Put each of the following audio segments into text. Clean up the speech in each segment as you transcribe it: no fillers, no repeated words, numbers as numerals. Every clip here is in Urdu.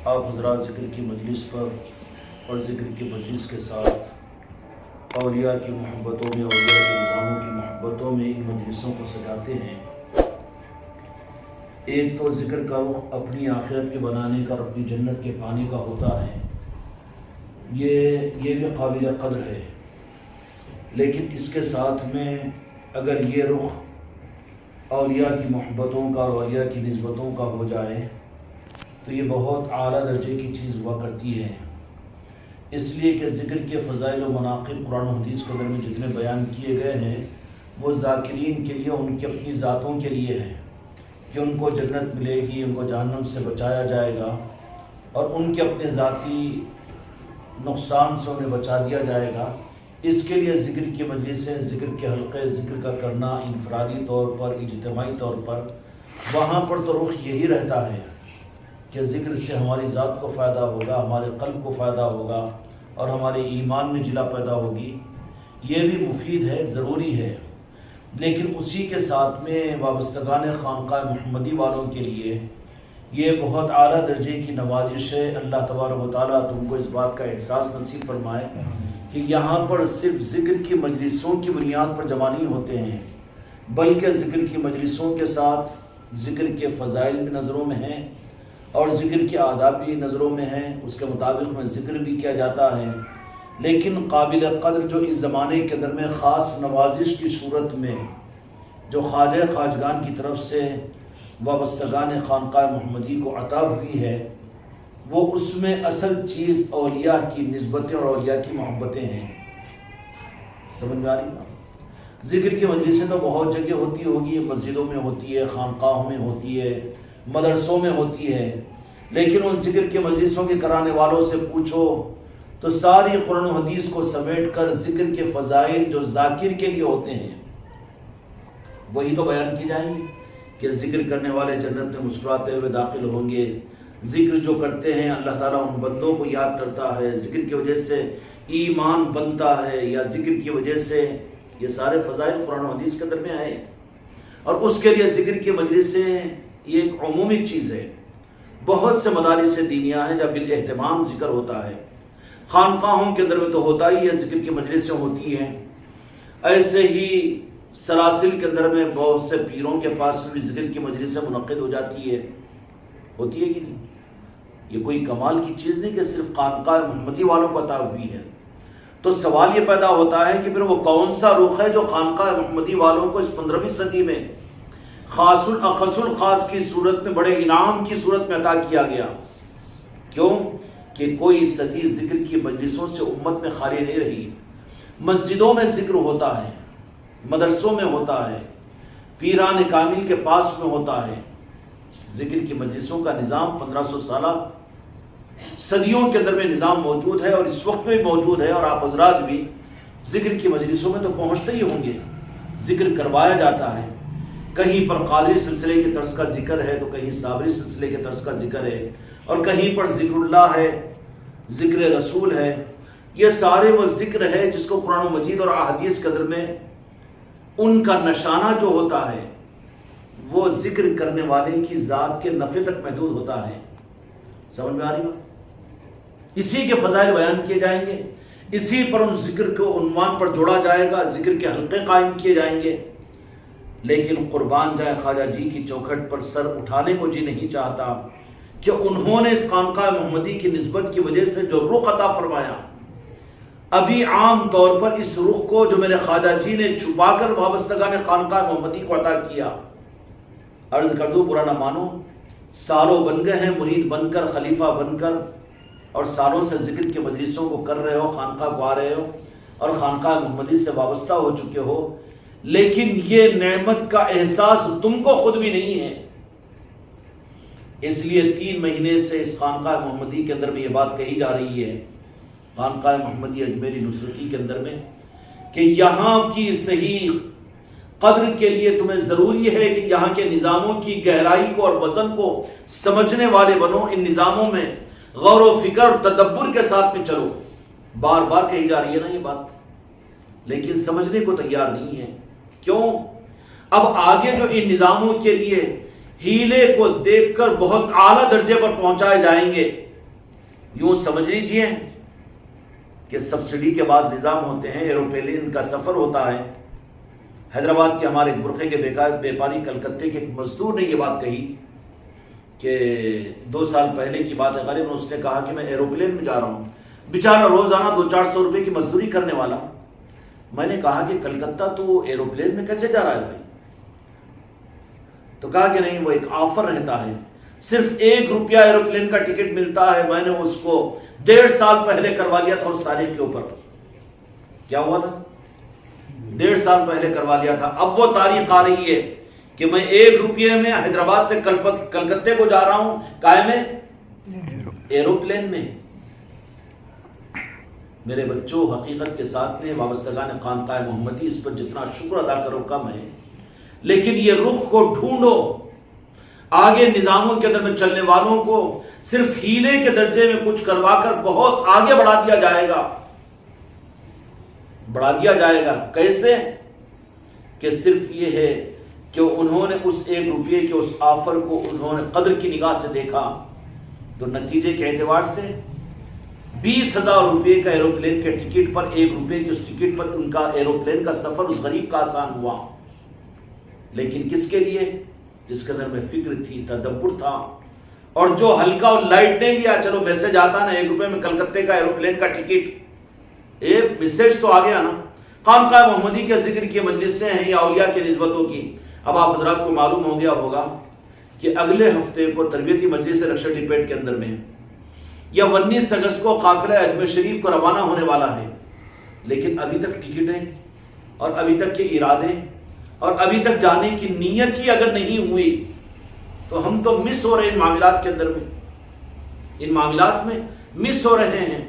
آپ حضرات ذکر کی مجلس پر اور ذکر کی مجلس کے ساتھ اولیاء کی محبتوں میں، اولیاء کے نظاموں کی محبتوں میں ان مجلسوں کو سجاتے ہیں۔ ایک تو ذکر کا رخ اپنی آخرت کے بنانے کا اور اپنی جنت کے پانے کا ہوتا ہے، یہ بھی قابل قدر ہے، لیکن اس کے ساتھ میں اگر یہ رخ اولیاء کی محبتوں کا اور اولیاء کی نسبتوں کا ہو جائے تو یہ بہت اعلیٰ درجے کی چیز ہوا کرتی ہے، اس لیے کہ ذکر کے فضائل و مناقب قرآن و حدیث کے اندر میں جتنے بیان کیے گئے ہیں وہ ذاکرین کے لیے، ان کی اپنی ذاتوں کے لیے ہے کہ ان کو جنت ملے گی، ان کو جہنم سے بچایا جائے گا اور ان کے اپنے ذاتی نقصان سے انہیں بچا دیا جائے گا۔ اس کے لیے ذکر کی مجلسیں، ذکر کے حلقے، ذکر کا کرنا انفرادی طور پر، اجتماعی طور پر، وہاں پر تو رخ یہی رہتا ہے کہ ذکر سے ہماری ذات کو فائدہ ہوگا، ہمارے قلب کو فائدہ ہوگا اور ہمارے ایمان میں جلا پیدا ہوگی۔ یہ بھی مفید ہے، ضروری ہے، لیکن اسی کے ساتھ میں وابستگان خانقاہ محمدی والوں کے لیے یہ بہت اعلیٰ درجے کی نوازش ہے۔ اللہ تبارک و تعالیٰ تم کو اس بات کا احساس نصیب فرمائے کہ یہاں پر صرف ذکر کی مجلسوں کی بنیاد پر جمع نہیں ہوتے ہیں، بلکہ ذکر کی مجلسوں کے ساتھ ذکر کے فضائل بھی نظروں میں ہیں اور ذکر کے آداب بھی نظروں میں ہیں، اس کے مطابق میں ذکر بھی کیا جاتا ہے، لیکن قابل قدر جو اس زمانے کے اندر میں خاص نوازش کی صورت میں جو خواجہ خواجگان کی طرف سے وابستگان خانقاہ محمدی کو عطا ہوئی ہے، وہ اس میں اصل چیز اولیاء کی نسبتیں اور اولیاء کی محبتیں ہیں۔ سمجھ میں آ رہی بات؟ ذکر کی مجلسیں تو بہت جگہ ہوتی ہوگی، مسجدوں میں ہوتی ہے، خانقاہوں میں ہوتی ہے، مدرسوں میں ہوتی ہے، لیکن ان ذکر کے مجلسوں کے کرانے والوں سے پوچھو تو ساری قرآن و حدیث کو سمیٹ کر ذکر کے فضائل جو ذاکر کے لیے ہوتے ہیں وہی تو بیان کی جائیں گے کہ ذکر کرنے والے جنت میں مسکراتے ہوئے داخل ہوں گے، ذکر جو کرتے ہیں اللہ تعالیٰ ان بندوں کو یاد کرتا ہے، ذکر کی وجہ سے ایمان بنتا ہے، یا ذکر کی وجہ سے یہ سارے فضائل قرآن و حدیث کے اندر میں آئے، اور اس کے لیے ذکر کی مجلسیں یہ ایک عمومی چیز ہے۔ بہت سے مدارس دینیہ ہیں جب بالاہتمام ذکر ہوتا ہے، خانقاہوں کے اندر میں تو ہوتا ہی ہے، ذکر کی مجلسیں ہوتی ہیں، ایسے ہی سلاسل کے اندر میں بہت سے پیروں کے پاس بھی ذکر کی مجلسیں منعقد ہو جاتی ہے، ہوتی ہے کہ نہیں؟ یہ کوئی کمال کی چیز نہیں کہ صرف خانقاہ محمدی والوں کو عطا ہوئی ہے۔ تو سوال یہ پیدا ہوتا ہے کہ پھر وہ کون سا رخ ہے جو خانقاہ محمدی والوں کو اس 15ویں صدی میں خاص الاخص الخاص کی صورت میں، بڑے انعام کی صورت میں عطا کیا گیا؟ کیوں کہ کوئی صدی ذکر کی مجلسوں سے امت میں خالی نہیں رہی۔ مسجدوں میں ذکر ہوتا ہے، مدرسوں میں ہوتا ہے، پیران کامل کے پاس میں ہوتا ہے۔ ذکر کی مجلسوں کا نظام 1500 سالہ صدیوں کے اندر میں نظام موجود ہے اور اس وقت میں موجود ہے، اور آپ حضرات بھی ذکر کی مجلسوں میں تو پہنچتے ہی ہوں گے، ذکر کروایا جاتا ہے۔ کہیں پر قادری سلسلے کے طرز کا ذکر ہے تو کہیں صابری سلسلے کے طرز کا ذکر ہے، اور کہیں پر ذکر اللہ ہے، ذکر رسول ہے۔ یہ سارے وہ ذکر ہے جس کو قرآن مجید اور احادیث کے اندر میں ان کا نشانہ جو ہوتا ہے وہ ذکر کرنے والے کی ذات کے نفع تک محدود ہوتا ہے۔ سمجھ میں آ رہی بات؟ اسی کے فضائل بیان کیے جائیں گے، اسی پر ان ذکر کو عنوان پر جوڑا جائے گا، ذکر کے حلقے قائم کیے جائیں گے، لیکن قربان جائے خواجہ جی کی چوکھٹ پر سر اٹھانے کو جی نہیں چاہتا کہ انہوں نے اس خانقاہ محمدی کی نسبت کی وجہ سے جو رخ عطا فرمایا، ابھی عام طور پر اس رخ کو جو میرے خواجہ جی نے چھپا کر وابستگان خانقاہ محمدی کو عطا کیا، عرض کر دو برا نہ مانو، سالوں بن گئے ہیں مرید بن کر، خلیفہ بن کر، اور سالوں سے ذکر کے مجلسوں کو کر رہے ہو، خانقاہ کو آ رہے ہو اور خانقاہ محمدی سے وابستہ ہو چکے ہو، لیکن یہ نعمت کا احساس تم کو خود بھی نہیں ہے۔ اس لیے 3 مہینے سے اس خانقاہ محمدی کے اندر میں یہ بات کہی جا رہی ہے، خانقاہ محمدی اجمیری نصرتی کے اندر میں، کہ یہاں کی صحیح قدر کے لیے تمہیں ضروری ہے کہ یہاں کے نظاموں کی گہرائی کو اور وزن کو سمجھنے والے بنو، ان نظاموں میں غور و فکر اور تدبر کے ساتھ میں چلو۔ بار بار کہی جا رہی ہے نا یہ بات، لیکن سمجھنے کو تیار نہیں ہے۔ کیوں؟ اب آگے جو ان نظاموں کے لیے ہیلے کو دیکھ کر بہت اعلیٰ درجے پر پہنچائے جائیں گے، یوں سمجھ لیجئے کہ سبسڈی کے بعض نظام ہوتے ہیں، ایروپلین کا سفر ہوتا ہے۔ حیدرآباد کے ہمارے برقعے کے بیپاری کلکتے کے ایک مزدور نے یہ بات کہی کہ 2 سال پہلے کی بات ہے غالباً، اس نے کہا کہ میں ایروپلین میں جا رہا ہوں، بیچارہ روزانہ 200-400 روپے کی مزدوری کرنے والا۔ میں نے کہا کہ کلکتہ تو ایروپلین میں کیسے جا رہا ہے بھائی؟ تو کہا کہ نہیں، وہ ایک آفر رہتا ہے، صرف 1 روپیہ ایروپلین کا ٹکٹ ملتا ہے، میں نے اس کو 1.5 سال پہلے کروا لیا تھا اس تاریخ کے اوپر۔ کیا ہوا تھا؟ 1.5 سال پہلے کروا لیا تھا۔ اب وہ تاریخ آ رہی ہے کہ میں 1 روپیے میں حیدرآباد سے کلکتے کو جا رہا ہوں، کائے میں ایروپلین میں۔ میرے بچوں، حقیقت کے ساتھ میں وابستگان خانقاہ محمدی، اس پر جتنا شکر ادا کرو کم ہے، لیکن یہ رخ کو ڈھونڈو۔ آگے نظاموں کے اندر میں چلنے والوں کو صرف ہیلے کے درجے میں کچھ کروا کر بہت آگے بڑھا دیا جائے گا۔ بڑھا دیا جائے گا کیسے؟ کہ صرف یہ ہے کہ انہوں نے اس 1 روپیے کے اس آفر کو انہوں نے قدر کی نگاہ سے دیکھا، تو نتیجے کے اعتبار سے 20,000 روپے کا ایروپلین کے ٹکٹ پر 1 روپے کی اس ٹکٹ پر ان کا ایروپلین کا سفر اس غریب کا آسان ہوا۔ لیکن کس کے لیے؟ جس کے اندر میں فکر تھی، تدبر تھا، اور جو ہلکا اور لائٹ نہیں لیا، چلو میسج آتا نا 1 روپے میں کلکتے کا ایروپلین کا ٹکٹ، ایک میسج تو آ گیا نا۔ خانقاہ محمدی کے ذکر کی مجلس سے ہیں یا اولیاء کی نسبتوں کی۔ اب آپ حضرات کو معلوم ہو گیا ہوگا کہ اگلے ہفتے کو تربیتی مجلس رکشا ڈیپیٹ کے اندر میں یا 19 اگست کو قافلہ اجمیر شریف کو روانہ ہونے والا ہے، لیکن ابھی تک ٹکٹیں اور ابھی تک کے ارادے اور ابھی تک جانے کی نیت ہی اگر نہیں ہوئی تو ہم تو مس ہو رہے ہیں ان معاملات کے اندر میں، ان معاملات میں مس ہو رہے ہیں۔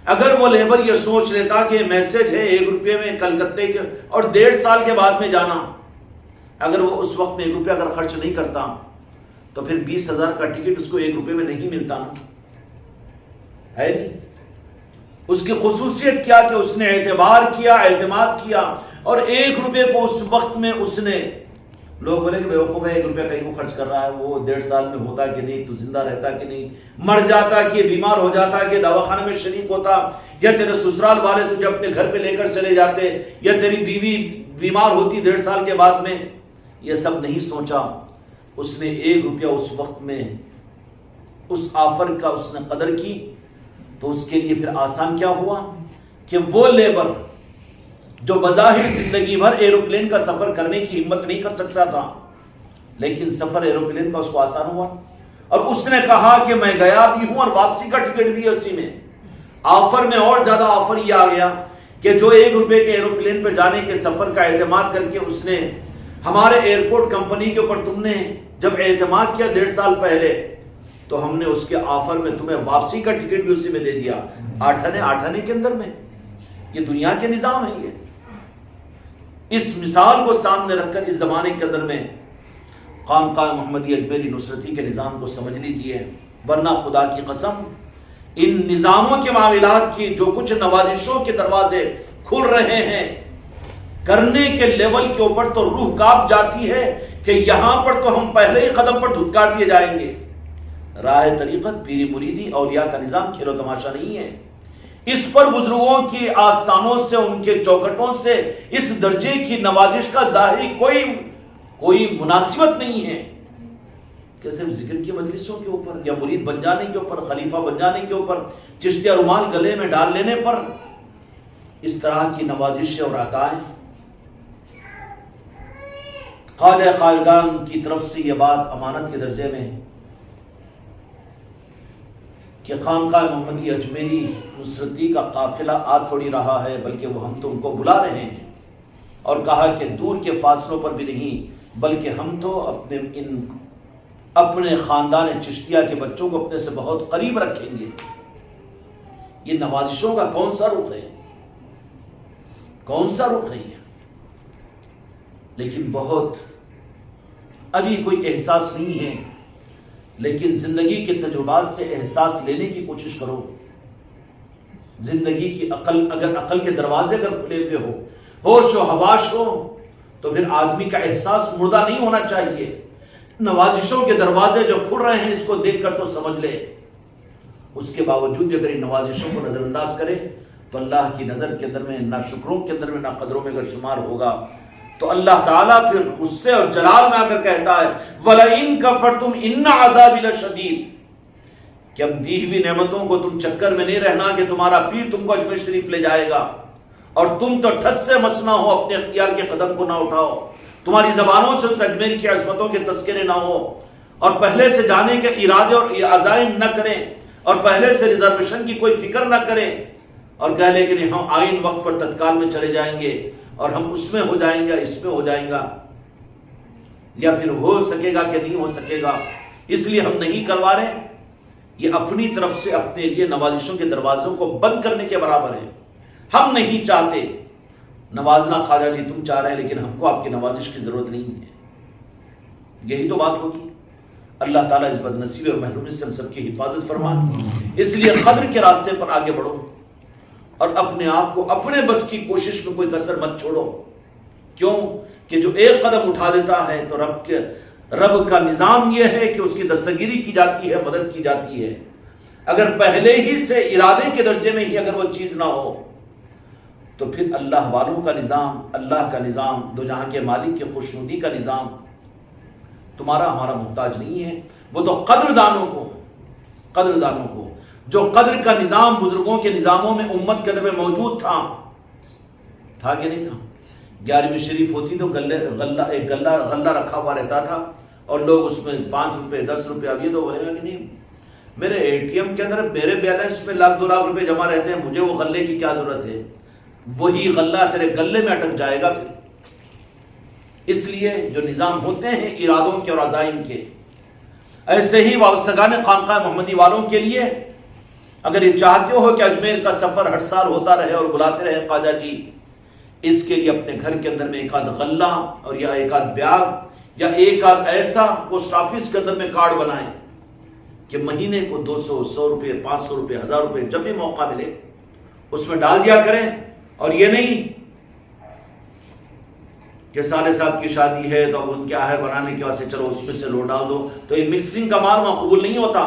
اگر وہ لیبر یہ سوچ لیتا کہ میسج ہے 1 روپے میں کلکتے کے اور 1.5 سال کے بعد میں جانا، اگر وہ اس وقت میں 1 روپیہ اگر خرچ نہیں کرتا تو پھر 20,000 کا ٹکٹ اس کو 1 روپے میں نہیں ملتا نا، ہے نہیں۔ اس کی خصوصیت کیا کہ اس نے اعتبار کیا، اعتماد کیا، اور 1 روپے کو اس وقت میں اس نے، لوگ بولے کہ بیوقوف ہے 1 روپیہ کہیں کو خرچ کر رہا ہے، وہ 1.5 سال میں ہوتا کہ نہیں، تو زندہ رہتا کہ نہیں، مر جاتا کہ بیمار ہو جاتا کہ دواخانے میں شریک ہوتا، یا تیرے سسرال والے تجھے اپنے گھر پہ لے کر چلے جاتے، یا تیری بیوی بیمار ہوتی 1.5 سال کے بعد میں۔ یہ سب نہیں سوچا، اس نے 1 روپیہ اس وقت میں اس آفر کا اس نے قدر کی، تو اس کے لیے پھر آسان کیا ہوا کہ وہ لیبر جو بظاہر زندگی بھر ایروپلین کا سفر کرنے کی ہمت نہیں کر سکتا تھا، لیکن سفر ایروپلین کا اس کو آسان ہوا، اور اس نے کہا کہ میں گیا بھی ہوں اور واپسی کا ٹکٹ بھی ہے اسی میں۔ آفر میں اور زیادہ آفر یہ آ گیا کہ جو 1 روپے کے ایروپلین پہ جانے کے سفر کا اعتماد کر کے اس نے ہمارے ایئرپورٹ کمپنی کے اوپر تم نے جب اعتماد کیا 1.5 سال پہلے، تو ہم نے اس کے آفر میں تمہیں واپسی کا ٹکٹ بھی اسی میں دے دیا، 8 آنے کے اندر میں۔ یہ دنیا کے نظام ہے۔ یہ اس مثال کو سامنے رکھ کر اس زمانے کے اندر میں خانقاہ محمدی اجمیری نصرتی کے نظام کو سمجھ لیجئے، ورنہ خدا کی قسم ان نظاموں کے معاملات کی جو کچھ نوازشوں کے دروازے کھل رہے ہیں کرنے کے لیول کے اوپر، تو روح کانپ جاتی ہے کہ یہاں پر تو ہم پہلے ہی قدم پر دھتکار دیے جائیں گے۔ راہ طریقت، پیری مریدی، اولیاء کا نظام کھیل و تماشا نہیں ہے۔ اس پر بزرگوں کی آستانوں سے، ان کے چوکھٹوں سے اس درجے کی نوازش کا ظاہری کوئی مناسبت نہیں ہے کہ صرف ذکر کی مجلسوں کے اوپر یا مرید بن جانے کے اوپر، خلیفہ بن جانے کے اوپر، چشتیہ رومال گلے میں ڈال لینے پر اس طرح کی نوازشیں اور عطائیں۔ خواجہ خاقان کی طرف سے یہ بات امانت کے درجے میں کہ خانقاہ محمدی اجمیری نصرتی کا قافلہ آ تھوڑی رہا ہے، بلکہ وہ ہم تو ان کو بلا رہے ہیں، اور کہا کہ دور کے فاصلوں پر بھی نہیں، بلکہ ہم تو اپنے خاندان چشتیہ کے بچوں کو اپنے سے بہت قریب رکھیں گے۔ یہ نوازشوں کا کون سا رخ ہے؟ کون سا رخ ہے یہ؟ لیکن بہت ابھی کوئی احساس نہیں ہے، لیکن زندگی کے تجربات سے احساس لینے کی کوشش کرو۔ زندگی کی اگر عقل کے دروازے اگر کھلے ہوئے ہو، ہوش و حواس ہو، تو پھر آدمی کا احساس مردہ نہیں ہونا چاہیے۔ نوازشوں کے دروازے جو کھل رہے ہیں، اس کو دیکھ کر تو سمجھ لے اس کے باوجود بھی اگر ان نوازشوں کو نظر انداز کرے تو اللہ کی نظر کے اندر میں نہ شکروں کے اندر میں نہ قدروں میں اگر شمار ہوگا تو اللہ تعالیٰ پھر غصے اور جلال میں آ کر کہتا ہے وَلَئِن كَفَرْتُمْ إِنَّ عَذَابِ لَشَدِيدٌ کہ اب دی ہوئی نعمتوں کو تم چکر میں نہیں رہنا کہ تمہارا پیر تم کو اجمیر شریف لے جائے گا اور تم تو ٹھس سے مس نہ ہو، اپنے اختیار کے قدم کو نہ اٹھاؤ، تمہاری زبانوں سے اس اجمیر کی عظمتوں کے تذکرے نہ ہو، اور پہلے سے جانے کے ارادے اور عزائم نہ کریں، اور پہلے سے ریزرویشن کی کوئی فکر نہ کریں، اور کہہ لے کہ ہم آئین وقت پر تتکال میں چلے جائیں گے اور ہم اس میں ہو جائیں گے، اس میں ہو جائیں گا، یا پھر ہو سکے گا کہ نہیں ہو سکے گا اس لیے ہم نہیں کروا رہے، یہ اپنی طرف سے اپنے لیے نوازشوں کے دروازوں کو بند کرنے کے برابر ہے۔ ہم نہیں چاہتے نوازنا، خواجہ جی تم چاہ رہے ہیں لیکن ہم کو آپ کی نوازش کی ضرورت نہیں ہے، یہی تو بات ہوگی۔ اللہ تعالیٰ اس بدنصیبی اور محرومی سے ہم سب کی حفاظت فرمائے۔ اس لیے قدر کے راستے پر آگے بڑھو اور اپنے آپ کو اپنے بس کی کوشش میں کوئی کسر مت چھوڑو، کیوں کہ جو ایک قدم اٹھا دیتا ہے تو رب کا نظام یہ ہے کہ اس کی دستگیری کی جاتی ہے، مدد کی جاتی ہے۔ اگر پہلے ہی سے ارادے کے درجے میں ہی اگر وہ چیز نہ ہو تو پھر اللہ والوں کا نظام، اللہ کا نظام، دو جہاں کے مالک کی خوشنودی کا نظام تمہارا ہمارا محتاج نہیں ہے۔ وہ تو قدردانوں کو جو قدر کا نظام بزرگوں کے نظاموں میں امت کے اندر میں موجود تھا کہ نہیں تھا؟ 11ویں شریف ہوتی تو ایک غلہ رکھا ہوا رہتا تھا اور لوگ اس میں 5 روپے 10 روپے، اب یہ تو بولے گا کہ نہیں میرے اے ٹی ایم کے اندر میرے بیلنس میں 1 2 لاکھ روپے جمع رہتے ہیں، مجھے وہ غلے کی کیا ضرورت ہے؟ وہی غلہ تیرے غلے میں اٹک جائے گا پھر۔ اس لیے جو نظام ہوتے ہیں ارادوں کے اور عزائم کے، ایسے ہی وابستگان خانقاہ محمدی والوں کے لیے اگر یہ چاہتے ہو کہ اجمیر کا سفر ہر سال ہوتا رہے اور بلاتے رہے خواجہ جی، اس کے لیے اپنے گھر کے اندر میں ایک آدھ غلہ اور یا ایک آدھ بیاگ یا ایک آدھ ایسا پوسٹ آفس کے اندر میں کارڈ بنائیں کہ مہینے کو 200 100 روپے 500 روپے 1000 روپے جب بھی موقع ملے اس میں ڈال دیا کریں۔ اور یہ نہیں کہ سالے صاحب کی شادی ہے تو اب ان کے آہر بنانے کے واسطے چلو اس میں سے لو ڈال دو، تو یہ مکسنگ کا مال وہاں قبول نہیں ہوتا۔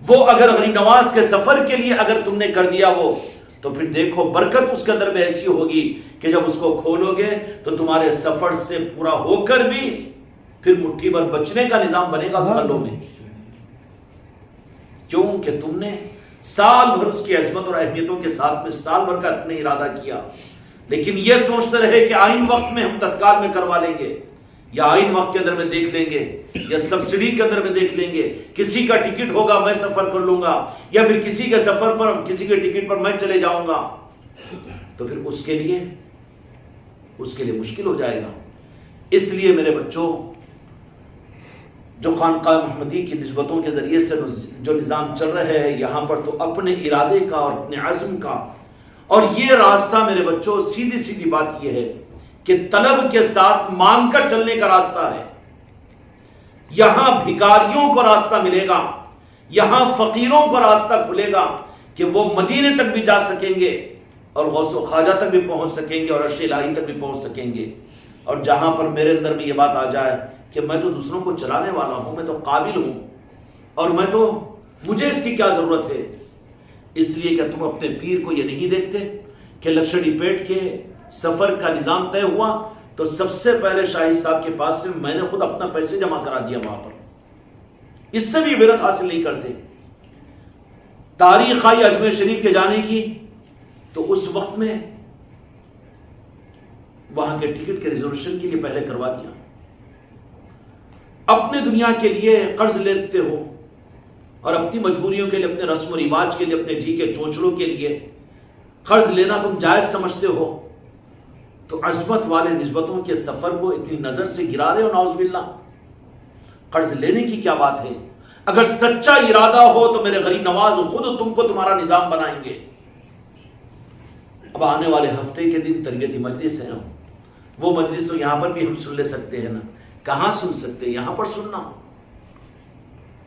وہ اگر غریب نواز کے سفر کے لیے اگر تم نے کر دیا وہ، تو پھر دیکھو برکت اس کے اندر میں ایسی ہوگی کہ جب اس کو کھولو گے تو تمہارے سفر سے پورا ہو کر بھی پھر مٹھی بھر بچنے کا نظام بنے گا گھروں میں، کیوں کہ تم نے سال بھر اس کی عظمت اور اہمیتوں کے ساتھ میں سال بھر کا اپنے ارادہ کیا، لیکن یہ سوچتے رہے کہ آئین وقت میں ہم تتکال میں کروا لیں گے، یا آئین وقت کے اندر میں دیکھ لیں گے، یا سبسڈی کے اندر میں دیکھ لیں گے، کسی کا ٹکٹ ہوگا میں سفر کر لوں گا، یا پھر کسی کے سفر پر کسی کے ٹکٹ پر میں چلے جاؤں گا، تو پھر اس کے لیے مشکل ہو جائے گا۔ اس لیے میرے بچوں، جو خانقاہ محمدی کی نسبتوں کے ذریعے سے جو نظام چل رہے ہیں یہاں پر، تو اپنے ارادے کا اور اپنے عزم کا، اور یہ راستہ میرے بچوں سیدھی بات یہ ہے کہ طلب کے ساتھ مانگ کر چلنے کا راستہ ہے۔ یہاں بھکاریوں کو راستہ ملے گا، یہاں فقیروں کو راستہ کھلے گا کہ وہ مدینے تک بھی جا سکیں گے اور غوث و خواجہ تک بھی پہنچ سکیں گے اور عرش الہی تک بھی پہنچ سکیں گے۔ اور جہاں پر میرے اندر میں یہ بات آ جائے کہ میں تو دوسروں کو چلانے والا ہوں، میں تو قابل ہوں، اور مجھے اس کی کیا ضرورت ہے، اس لیے کہ تم اپنے پیر کو یہ نہیں دیکھتے کہ لکشڑی پیٹ کے سفر کا نظام طے ہوا تو سب سے پہلے شاہی صاحب کے پاس سے میں نے خود اپنا پیسے جمع کرا دیا وہاں پر، اس سے بھی عبرت حاصل نہیں کرتے۔ تاریخ آئی اجمیر شریف کے جانے کی تو اس وقت میں وہاں کے ٹکٹ کے ریزرویشن کے لیے پہلے کروا دیا۔ اپنے دنیا کے لیے قرض لیتے ہو اور اپنی مجبوریوں کے لیے، اپنے رسم و رواج کے لیے، اپنے جی کے چونچڑوں کے لیے قرض لینا تم جائز سمجھتے ہو، تو عظمت والے نسبتوں کے سفر کو اتنی نظر سے گرا رہے ہو، نعوذ باللہ۔ قرض لینے کی کیا بات ہے؟ اگر سچا ارادہ ہو تو میرے غریب نواز خود تم کو تمہارا نظام بنائیں گے۔ اب آنے والے ہفتے کے دن تربیتی مجلس ہے، وہ مجلس تو یہاں پر بھی ہم سن لے سکتے ہیں نا، کہاں سن سکتے ہیں؟ یہاں پر سننا۔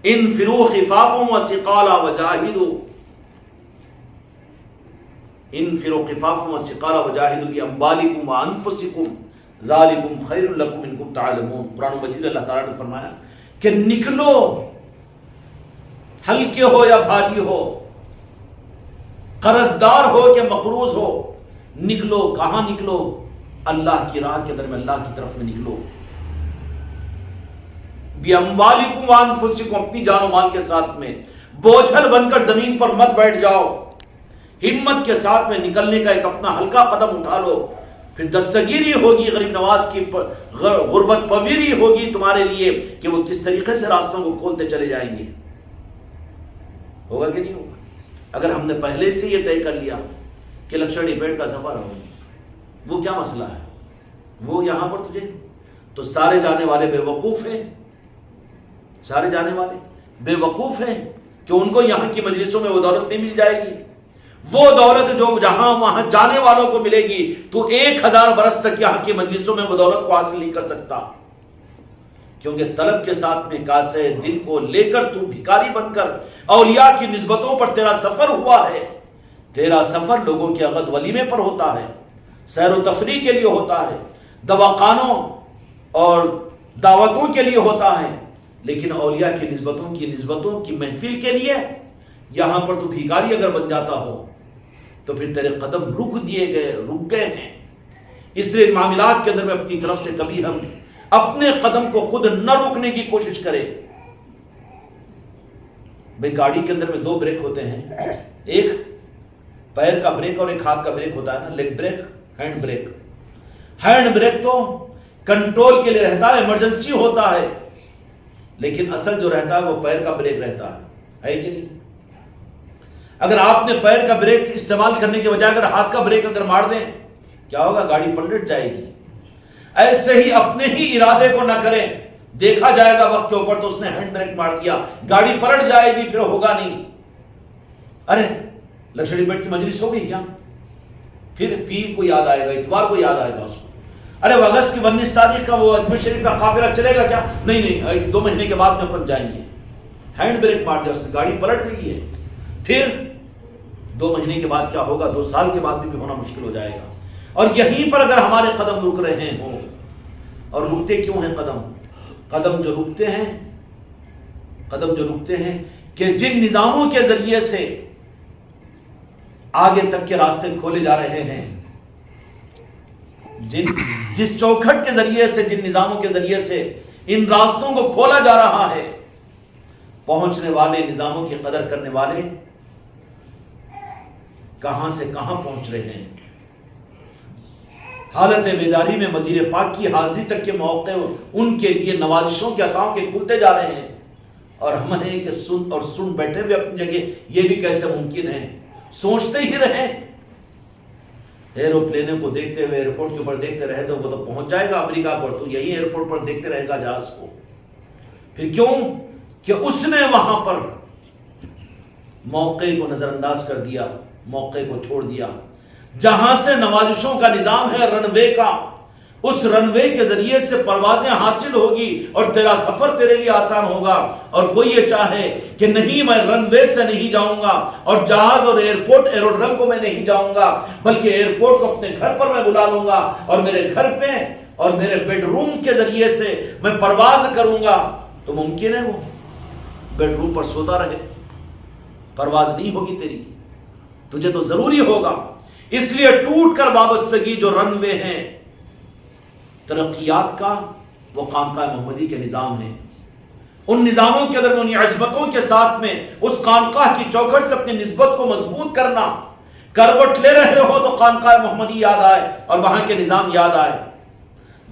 انفروا خفافا وثقالا وجاہدوا، انفروا خفافا وثقالا وجاہدوا باموالکم وانفسکم ذالکم خیر لکم ان کنتم تعلمون۔ قرآن مجید اللہ تعالیٰ نے فرمایا کہ نکلو، ہلکے ہو یا بھاری ہو، قرضدار ہو کہ مقروض ہو، نکلو، کہاں نکلو؟ اللہ کی راہ کے اندر میں، اللہ کی طرف میں نکلو۔ بِأَمْوَالِكُمْ وَأَنفُسِكُمْ، اپنی جان و مال کے ساتھ میں بوجھل بن کر زمین پر مت بیٹھ جاؤ، ہمت کے ساتھ میں نکلنے کا ایک اپنا ہلکا قدم اٹھا لو، پھر دستگیری ہوگی غریب نواز کی، غربت پذیری ہوگی تمہارے لیے کہ وہ کس طریقے سے راستوں کو کھولتے چلے جائیں گے۔ ہوگا کہ نہیں ہوگا؟ اگر ہم نے پہلے سے یہ طے کر لیا کہ لکشر ڈبیٹ کا سفر ہو، وہ کیا مسئلہ ہے؟ وہ یہاں پر تجھے تو سارے جانے والے بے وقوف ہیں، سارے جانے والے بے وقوف ہیں کہ ان کو یہاں کی مجلسوں میں وہ دولت نہیں مل جائے گی۔ وہ دولت جو جہاں وہاں جانے والوں کو ملے گی، تو 1000 برس تک یہاں کی مجلسوں میں وہ دولت کو حاصل نہیں کر سکتا، کیونکہ طلب کے ساتھ میں کاسے دل کو لے کر تو بھکاری بن کر اولیاء کی نسبتوں پر تیرا سفر ہوا ہے۔ تیرا سفر لوگوں کے عقد ولیمے پر ہوتا ہے، سیر و تفریح کے لیے ہوتا ہے، دواخانوں اور دعوتوں کے لیے ہوتا ہے، لیکن اولیاء کی نسبتوں کی محفل کے لیے یہاں پر تو بھیکاری اگر بن جاتا ہو تو پھر تیرے قدم رک گئے ہیں۔ اس لیے معاملات کے اندر میں اپنی طرف سے کبھی ہم اپنے قدم کو خود نہ روکنے کی کوشش کریں۔ بھئی گاڑی کے اندر میں 2 بریک ہوتے ہیں، ایک پیر کا بریک اور ایک ہاتھ کا بریک ہوتا ہے نا، league break, hand break. Hand break تو کنٹرول کے لیے رہتا ہے، ایمرجنسی ہوتا ہے، لیکن اصل جو رہتا ہے وہ پیر کا بریک رہتا ہے کہ نہیں؟ اگر آپ نے پیر کا بریک استعمال کرنے کے بجائے اگر ہاتھ کا بریک اگر مار دیں، کیا ہوگا؟ گاڑی پلٹ جائے گی۔ ایسے ہی اپنے ہی ارادے کو نہ کریں، دیکھا جائے گا وقت کے اوپر تو اس نے ہینڈ بریک مار دیا، گاڑی پلٹ جائے گی، پھر ہوگا نہیں۔ ارے لکشر ڈبیٹ کی مجلس ہوگی کیا؟ پھر پیر کو یاد آئے گا، اتوار کو یاد آئے گا اس کو۔ ارے وہ اگست کی 19 تاریخ کا وہ اجمیر شریف کا قافلہ چلے گا کیا؟ نہیں، 2 مہینے کے بعد میں اپن جائیں گے۔ ہینڈ بریک مار دیا اس نے، گاڑی پلٹ گئی ہے۔ پھر 2 مہینے کے بعد کیا ہوگا؟ 2 سال کے بعد بھی ہونا مشکل ہو جائے گا۔ اور یہیں پر اگر ہمارے قدم رک رہے ہوں، اور رکتے کیوں ہیں قدم جو رکتے ہیں کہ جن نظاموں کے ذریعے سے آگے تک کے راستے کھولے جا رہے ہیں، جس چوکھٹ کے ذریعے سے، جن نظاموں کے ذریعے سے ان راستوں کو کھولا جا رہا ہے، پہنچنے والے نظاموں کی قدر کرنے والے کہاں سے کہاں پہنچ رہے ہیں۔ حالت بیداری میں مدیر پاک کی حاضری تک کے موقع ان کے لیے نوازشوں کے عطاؤں کے کھلتے جا رہے ہیں، اور ہم ہیں کہ سن بیٹھے ہوئے اپنی جگہ، یہ بھی کیسے ممکن ہے؟ سوچتے ہی رہیں، ایروپلینوں کو دیکھتے ہوئے ایئرپورٹ کے اوپر دیکھتے رہے تو وہ تو پہنچ جائے گا امریکہ پر، تو یہی ایئرپورٹ پر دیکھتے رہے گا جہاز کو۔ پھر کیوں؟ کہ اس نے وہاں پر موقع کو نظر انداز کر دیا، موقع کو چھوڑ دیا۔ جہاں سے نوازشوں کا نظام ہے رن وے کا، اس رن وے کے ذریعے سے پروازیں حاصل ہوگی اور تیرا سفر تیرے لیے آسان ہوگا۔ اور کوئی یہ چاہے کہ نہیں میں رن وے سے نہیں جاؤں گا اور جہاز اور ایئرپورٹ ایروڈرم کو میں نہیں جاؤں گا، بلکہ ایئرپورٹ کو اپنے گھر پر میں بلا لوں گا اور میرے گھر پہ اور میرے بیڈ روم کے ذریعے سے میں پرواز کروں گا، تو ممکن ہے وہ بیڈ روم پر سوتا رہے، پرواز نہیں ہوگی تیری، تجھے تو ضروری ہوگا۔ اس لیے ٹوٹ کر وابستگی جو رن وے ہیں ترقیات کا، وہ خانقاہ محمدی کے نظام ہیں۔ ان نظاموں کے اندر ان عظمتوں کے ساتھ میں اس خانقاہ کی چوکھٹ سے اپنی نسبت کو مضبوط کرنا، کروٹ لے رہے ہو تو خانقاہ محمدی یاد آئے اور وہاں کے نظام یاد آئے۔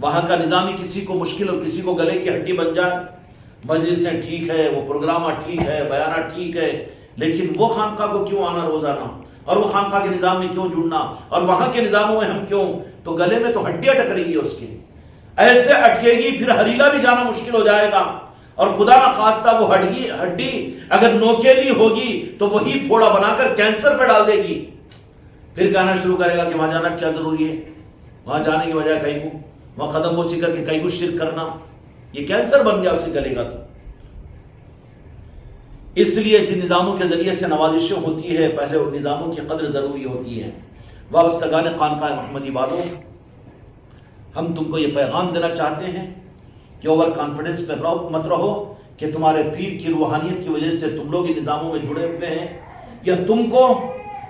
وہاں کا نظام ہی کسی کو مشکل اور کسی کو گلے کی ہڈی بن جائے۔ مجلسیں ٹھیک ہے، وہ پروگرامہ ٹھیک ہے، بیانہ ٹھیک ہے، لیکن وہ خانقاہ کو کیوں آنا روزانہ، اور وہ خانقاہ کے نظام میں کیوں جڑنا، اور وہاں کے نظاموں میں ہم کیوں؟ تو گلے میں تو ہڈی اٹک رہی ہے اس کی، ایسے اٹکے گی پھر ہریلا بھی جانا مشکل ہو جائے گا، اور خدا نہ خواستہ وہ ہڈی اگر نوکیلی ہوگی تو وہی پھوڑا بنا کر کینسر پہ ڈال دے گی، پھر کہنا شروع کرے گا کہ وہاں جانا کیا ضروری ہے، وہاں جانے کی بجائے کہیں کو وہاں قدم بوسی کر کے کہیں کو شرک کرنا، یہ کینسر بن گیا اس کے گلے کا۔ تو اس لیے جن نظاموں کے ذریعے سے نوازشیں ہوتی ہے، پہلے ان نظاموں کی قدر ضروری ہوتی ہے۔ وابستگان خانقاہ محمدی والوں، ہم تم کو یہ پیغام دینا چاہتے ہیں کہ اوور کانفیڈنس پہ مت رہو کہ تمہارے پیر کی روحانیت کی وجہ سے تم لوگ ان نظاموں میں جڑے ہوئے ہیں، یا تم کو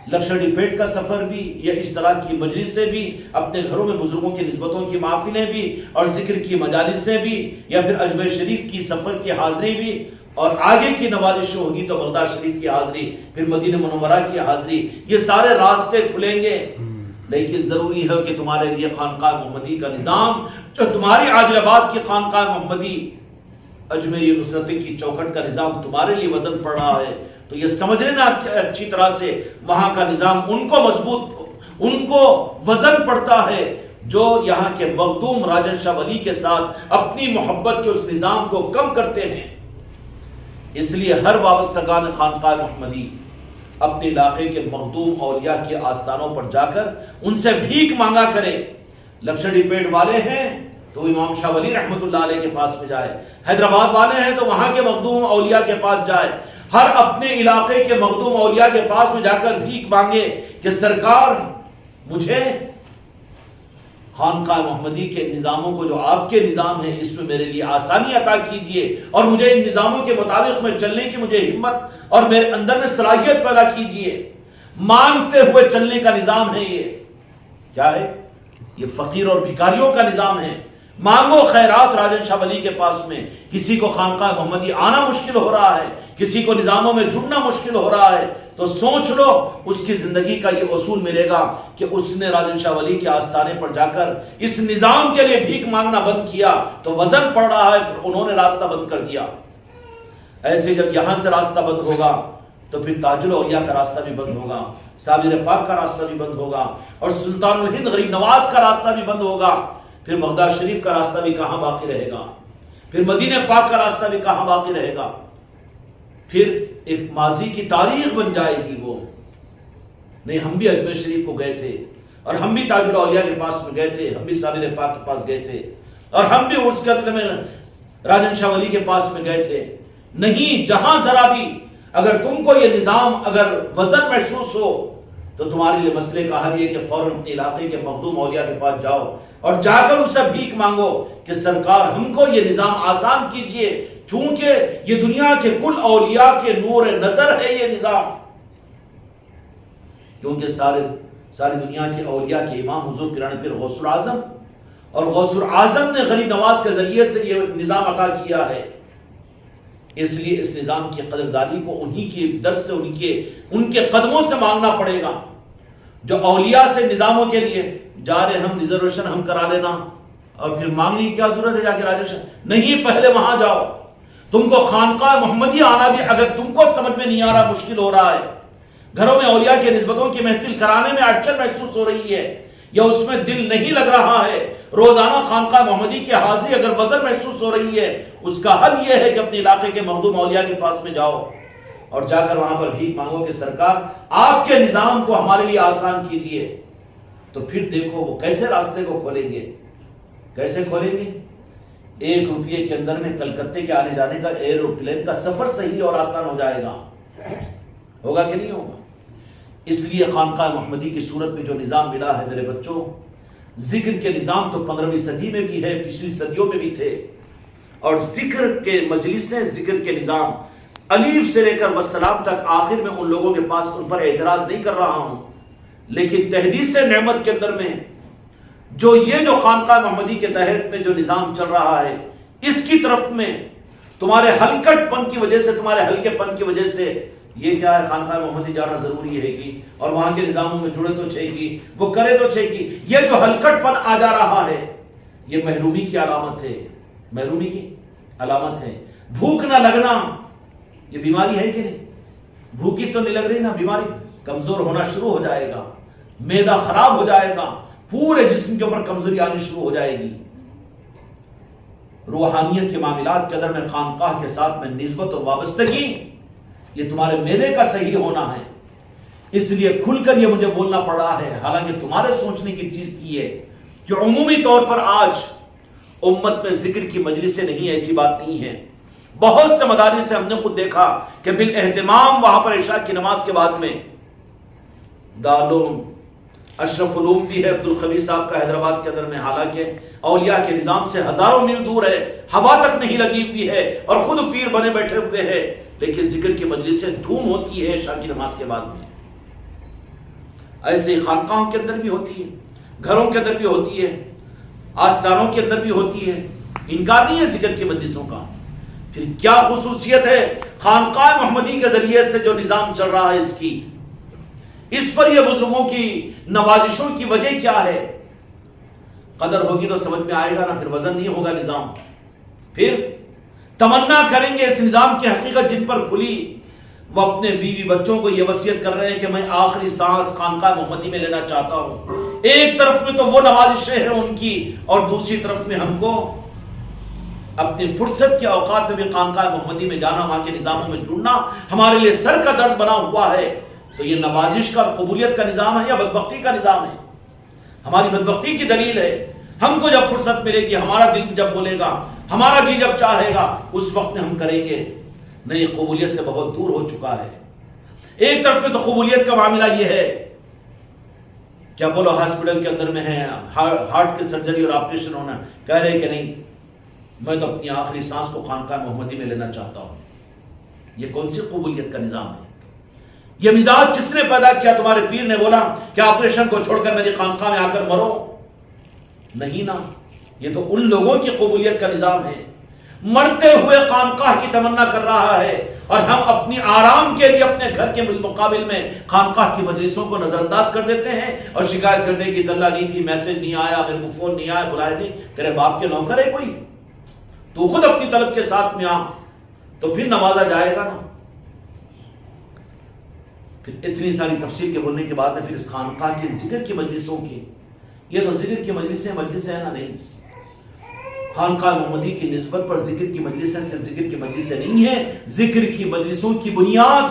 لکشڑی پیٹ کا سفر بھی یا اس طرح کی مجلس سے بھی، اپنے گھروں میں بزرگوں کی نسبتوں کی محفلیں بھی اور ذکر کی مجالس سے بھی، یا پھر اجمیر شریف کی سفر کی حاضری بھی، اور آگے کی نوازش ہوگی تو بغداد شریف کی حاضری، پھر مدینہ منورہ کی حاضری، یہ سارے راستے کھلیں گے۔ لیکن ضروری ہے کہ تمہارے لیے خانقاہ محمدی کا نظام، جو تمہاری عادل آباد کی خانقاہ محمدی اجمیری نصرت کی چوکھٹ کا نظام تمہارے لیے وزن پڑ رہا ہے، تو یہ سمجھ لینا اچھی طرح سے وہاں کا نظام ان کو مضبوط، ان کو وزن پڑتا ہے جو یہاں کے مخدوم راجن شاہ ولی کے ساتھ اپنی محبت کے اس نظام کو کم کرتے ہیں۔ اس لیے ہر وابستگان خانقاہ محمدی اپنے علاقے کے مخدوم اولیاء کے آستانوں پر جا کر ان سے بھیک مانگا کرے۔ لکشڑی پیٹ والے ہیں تو امام شاہ ولی رحمت اللہ علیہ کے پاس میں جائے، حیدرآباد والے ہیں تو وہاں کے مخدوم اولیاء کے پاس جائے، ہر اپنے علاقے کے مخدوم اولیاء کے پاس میں جا کر بھیک مانگے کہ سرکار مجھے خانقاہ محمدی کے نظاموں کو جو آپ کے نظام ہیں اس میں میرے لیے آسانی عطا کیجئے، اور مجھے ان نظاموں کے مطابق میں چلنے کی مجھے ہمت اور میرے اندر میں صلاحیت پیدا کیجئے۔ مانگتے ہوئے چلنے کا نظام ہے یہ، کیا ہے؟ یہ فقیر اور بھکاریوں کا نظام ہے۔ مانگو خیرات راجن شاہ ولی کے پاس میں۔ کسی کو خانقاہ محمدی آنا مشکل ہو رہا ہے، کسی کو نظاموں میں جڑنا مشکل ہو رہا ہے، تو سوچ لو اس کی زندگی کا یہ اصول ملے گا کہ اس نے راجن شاہ ولی کے آستانے پر جا کر اس نظام کے لیے بھیک مانگنا بند کیا تو وزن پڑ رہا ہے، پھر انہوں نے راستہ بند کر دیا۔ ایسے جب یہاں سے راستہ بند ہوگا تو پھر تاج الاولیاء کا راستہ بھی بند ہوگا، صابر پاک کا راستہ بھی بند ہوگا، اور سلطان الہند غریب نواز کا راستہ بھی بند ہوگا۔ پھر بغداد شریف کا راستہ بھی کہاں باقی رہے گا؟ پھر مدینہ پاک کا راستہ بھی کہاں باقی رہے گا؟ پھر ایک ماضی کی تاریخ بن جائے گی وہ، نہیں ہم بھی اجمیر شریف کو گئے تھے، اور ہم بھی تاج الاولیاء کے پاس میں گئے تھے، ہم بھی صابر پاک کے پاس گئے تھے، اور ہم بھی عرس کے اندر میں راجن شاہ ولی کے پاس میں گئے تھے۔ نہیں، جہاں ذرا بھی اگر تم کو یہ نظام اگر وزن محسوس ہو تو تمہارے لیے مسئلے کا حل یہ کہ فوراً اپنے علاقے کے مخدوم اولیاء کے پاس جاؤ اور جا کر ان سے بھیک مانگو کہ سرکار ہم کو یہ نظام آسان کیجئے، چونکہ یہ دنیا کے کل اولیاء کے نور نظر ہے یہ نظام، کیونکہ ساری دنیا کے اولیاء کے امام حضور پیران پیر غوث العظم، اور غوث العظم نے غریب نواز کے ذریعے سے یہ نظام عطا کیا ہے۔ اس لیے اس نظام کی قدردانی کو انہی کی در سے ان کے قدموں سے مانگنا پڑے گا۔ جو اولیاء سے نظاموں کے لیے جا رہے ہم ریزرویشن ہم کرا لینا اور پھر مانگنے کی کیا ضرورت ہے جا کے راجن شاہ، نہیں، پہلے وہاں جاؤ۔ تم کو خانقاہ محمدی آنا بھی اگر تم کو سمجھ میں نہیں آ رہا، مشکل ہو رہا ہے، گھروں میں اولیاء کے نسبتوں کی محفل کرانے میں اڑچن محسوس ہو رہی ہے یا اس میں دل نہیں لگ رہا ہے، روزانہ خانقاہ محمدی کی حاضری اگر وزن محسوس ہو رہی ہے، اس کا حل یہ ہے کہ اپنے علاقے کے مخدوم اولیاء کے پاس میں جاؤ اور جا کر وہاں پر بھیک مانگو کہ سرکار آپ کے نظام کو ہمارے لیے آسان کیجئے۔ تو پھر دیکھو وہ کیسے راستے کو کھولیں گے، کیسے کھولیں گے؟ 1 روپیے کے اندر میں کلکتے کے آنے جانے کا ایروپلین کا سفر صحیح اور آسان ہو جائے گا، ہوگا کہ نہیں ہوگا؟ اس لیے خانقاہ محمدی کی صورت میں جو نظام ملا ہے میرے بچوں، ذکر کے نظام تو 15ویں صدی میں بھی ہے، پچھلی صدیوں میں بھی تھے، اور ذکر کے مجلسیں، ذکر کے نظام الف سے لے کر والسلام تک، آخر میں ان لوگوں کے پاس ان پر اعتراض نہیں کر رہا ہوں، لیکن تحدیث نعمت کے اندر میں جو خانقاہ محمدی کے تحت میں جو نظام چل رہا ہے، اس کی طرف میں تمہارے ہلکٹ پن کی وجہ سے، تمہارے ہلکے پن کی وجہ سے یہ کیا ہے، خانقاہ محمدی جانا ضروری ہے گی اور وہاں کے نظاموں میں جڑے تو چھے گی، وہ کرے تو چھے گی، یہ جو ہلکٹ پن آ جا رہا ہے یہ محرومی کی علامت ہے، محرومی کی علامت ہے۔ بھوک نہ لگنا یہ بیماری ہے کہ نہیں؟ بھوکی تو نہیں لگ رہی نا، بیماری، کمزور ہونا شروع ہو جائے گا، معدہ خراب ہو جائے گا، پورے جسم کے اوپر کمزوری آنی شروع ہو جائے گی۔ روحانیت کے معاملات کے اندر میں خانقاہ کے ساتھ میں نسبت اور وابستگی، یہ تمہارے معدے کا صحیح ہونا ہے، اس لیے کھل کر یہ مجھے بولنا پڑ رہا ہے، حالانکہ تمہارے سوچنے کی چیز کی ہے کہ عمومی طور پر آج امت میں ذکر کی مجلسیں نہیں، ایسی بات نہیں ہے۔ بہت سے مدارس سے ہم نے خود دیکھا کہ بالاہتمام وہاں پر عشاء کی نماز کے بعد میں دارالعلوم اشرف علوم بھی ہے عبدالخبیر صاحب کا حیدرآباد کے اندر میں، حالانکہ اولیاء کے نظام سے ہزاروں میل دور ہے، ہوا تک نہیں لگی ہوئی ہے اور خود پیر بنے بیٹھے ہوئے ہیں، لیکن ذکر کی مجلس سے دھوم ہوتی ہے عشاء کی نماز کے بعد میں۔ ایسے ہی خانقاہوں کے اندر بھی ہوتی ہے، گھروں کے اندر بھی ہوتی ہے، آستانوں کے اندر بھی ہوتی ہے، انکار نہیں ہے ذکر کی مجلسوں کا۔ پھر کیا خصوصیت ہے خانقاہ محمدی کے ذریعے سے جو نظام چل رہا ہے اس کی، اس پر یہ بزرگوں کی نوازشوں کی وجہ کیا ہے؟ قدر ہوگی تو سمجھ میں آئے گا نا، پھر وزن نہیں ہوگا نظام۔ پھر تمنا کریں گے اس نظام کی حقیقت جن پر کھلی، وہ اپنے بیوی بچوں کو یہ وصیت کر رہے ہیں کہ میں آخری سانس خانقاہ محمدی میں لینا چاہتا ہوں۔ ایک طرف میں تو وہ نوازشیں ہیں ان کی، اور دوسری طرف میں ہم کو اپنی فرصت کے اوقات میں بھی خانقاہ محمدی میں جانا، وہاں کے نظاموں میں جڑنا ہمارے لیے سر کا درد بنا ہوا ہے۔ تو یہ نوازش کا اور قبولیت کا نظام ہے یا بدبختی کا نظام ہے؟ ہماری بدبختی کی دلیل ہے۔ ہم کو جب فرصت ملے گی، ہمارا دل جب بولے گا، ہمارا جی جب چاہے گا، اس وقت میں ہم کریں گے۔ نہیں، قبولیت سے بہت دور ہو چکا ہے۔ ایک طرف میں تو قبولیت کا معاملہ یہ ہے کہ اپولو ہاسپٹل کے اندر میں ہے، ہارٹ کی سرجری اور آپریشن ہونا، کہہ رہے کہ نہیں میں تو اپنی آخری سانس کو خانقاہ محمدی میں لینا چاہتا ہوں۔ یہ کون سی قبولیت کا نظام ہے؟ یہ مزاج کس نے پیدا کیا؟ تمہارے پیر نے بولا کہ آپریشن کو چھوڑ کر میری خانقاہ میں آ کر مرو؟ نہیں نا، یہ تو ان لوگوں کی قبولیت کا نظام ہے۔ مرتے ہوئے خانقاہ کی تمنا کر رہا ہے، اور ہم اپنی آرام کے لیے اپنے گھر کے مقابل میں خانقاہ کی مجلسوں کو نظر انداز کر دیتے ہیں اور شکایت کرتے ہیں کہ طلع نہیں تھی، میسج نہیں آیا، میرے کو فون نہیں آیا، بلائے نہیں۔ تیرے باپ کے نوکر ہے کوئی؟ تو خود اپنی طلب کے ساتھ میں آ، تو پھر نوازا جائے گا نا۔ پھر اتنی ساری تفصیل کے بولنے کے بعد میں پھر اس خانقاہ کے ذکر کی مجلسوں کی، یہ تو ذکر کی مجلسیں ہے نا؟ نہیں، خانقاہ محمدی کی نسبت پر ذکر کی مجلسیں صرف ذکر کی مجلسیں نہیں ہیں، ذکر کی مجلسوں کی بنیاد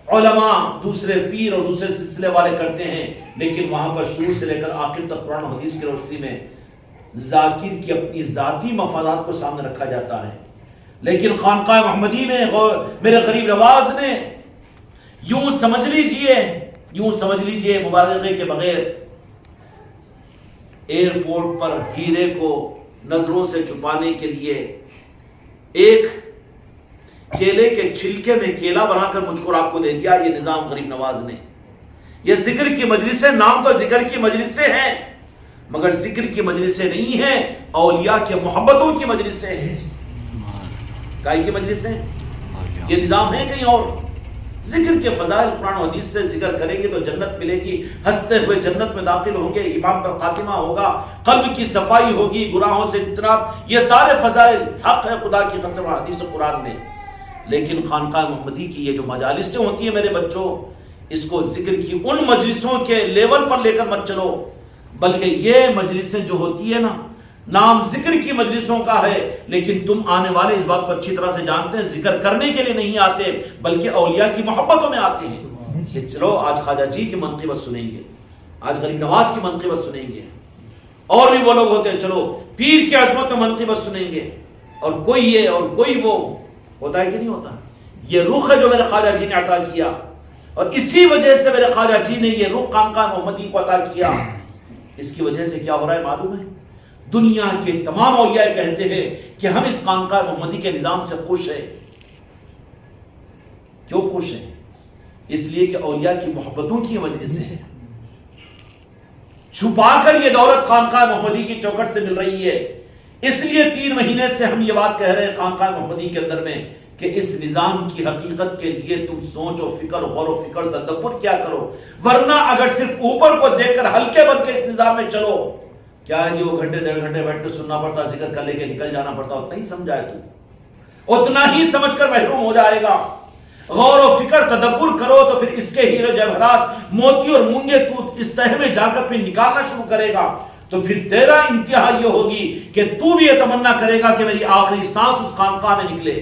علماء دوسرے پیر اور دوسرے سلسلے والے کرتے ہیں، لیکن وہاں پر شروع سے لے کر آخر تک قرآن و حدیث کی روشنی میں ذاکر کی اپنی ذاتی مفادات کو سامنے رکھا جاتا ہے۔ لیکن خانقاہ محمدی میں میرے غریب نواز نے یوں سمجھ لیجئے مبالغے کے بغیر ایئرپورٹ پر ہیرے کو نظروں سے چھپانے کے لیے ایک کیلے کے چھلکے میں کیلا بنا کر مجھ کو آپ کو دے دیا۔ یہ نظام غریب نواز نے، یہ ذکر کی مجلسیں، نام تو ذکر کی مجلسیں ہیں مگر ذکر کی مجلسیں نہیں ہیں، اولیاء کے محبتوں کی مجلسیں ہیں۔ کائی کی مجلسیں؟ یہ نظام ہے کہیں اور؟ ذکر کے فضائل قرآن و حدیث سے ذکر کریں گے تو جنت ملے گی، ہنستے ہوئے جنت میں داخل ہوں گے، ایمان پر خاتمہ ہوگا، قلب کی صفائی ہوگی، گناہوں سے اجتناب، یہ سارے فضائل حق ہے خدا کی قسم حدیث و قرآن میں۔ لیکن خانقاہ محمدی کی یہ جو مجالسیں ہوتی ہیں میرے بچوں، اس کو ذکر کی ان مجلسوں کے لیول پر لے کر مت چلو، بلکہ یہ مجلسیں جو ہوتی ہے نا، نام ذکر کی مجلسوں کا ہے، لیکن تم آنے والے اس بات کو اچھی طرح سے جانتے ہیں، ذکر کرنے کے لیے نہیں آتے بلکہ اولیاء کی محبتوں میں آتے ہیں کہ چلو آج خواجہ جی کی منقبت سنیں گے، آج غریب نواز کی منقبت سنیں گے، اور بھی وہ لوگ ہوتے ہیں چلو پیر کی عظمت میں منقبت سنیں گے، اور کوئی یہ اور کوئی وہ ہوتا ہے کہ نہیں ہوتا؟ یہ رخ ہے جو میرے خواجہ جی نے عطا کیا، اور اسی وجہ سے میرے خواجہ جی نے یہ رخ خانقاہ محمدی کو عطا کیا۔ اس کی وجہ سے کیا ہو رہا ہے معلوم ہے؟ دنیا کے تمام اولیاء کہتے ہیں کہ ہم اس خانقاہ محمدی کے نظام سے خوش ہیں۔ کیوں خوش ہیں؟ اس لیے کہ اولیاء کی محبتوں کی وجہ سے ہے، چھپا کر یہ دولت خانقاہ محمدی کی چوکھٹ سے مل رہی ہے۔ اس لیے 3 مہینے سے ہم یہ بات کہہ رہے ہیں خانقاہ محمدی کے اندر میں کہ اس نظام کی حقیقت کے لیے تم سوچ و فکر، غور و فکر، تدبر کیا کرو، ورنہ اگر صرف اوپر کو دیکھ کر ہلکے بن کے اس نظام میں چلو، کیا ہے جی وہ گھنٹے 1.5 گھنٹے بیٹھ کے سننا پڑتا، ذکر کر لے کے نکل جانا پڑتا، اتنا ہی سمجھائے تو اتنا ہی سمجھ کر محروم ہو جائے گا۔ غور و فکر تدبر کرو تو پھر اس کے ہیرے جواہرات، موتی اور مونگے تو اس تہہ میں جا کر پھر نکالنا شروع کرے گا، تو پھر تیرا انتہا یہ ہوگی کہ تو بھی یہ تمنا کرے گا کہ میری آخری سانس اس خانقاہ میں نکلے۔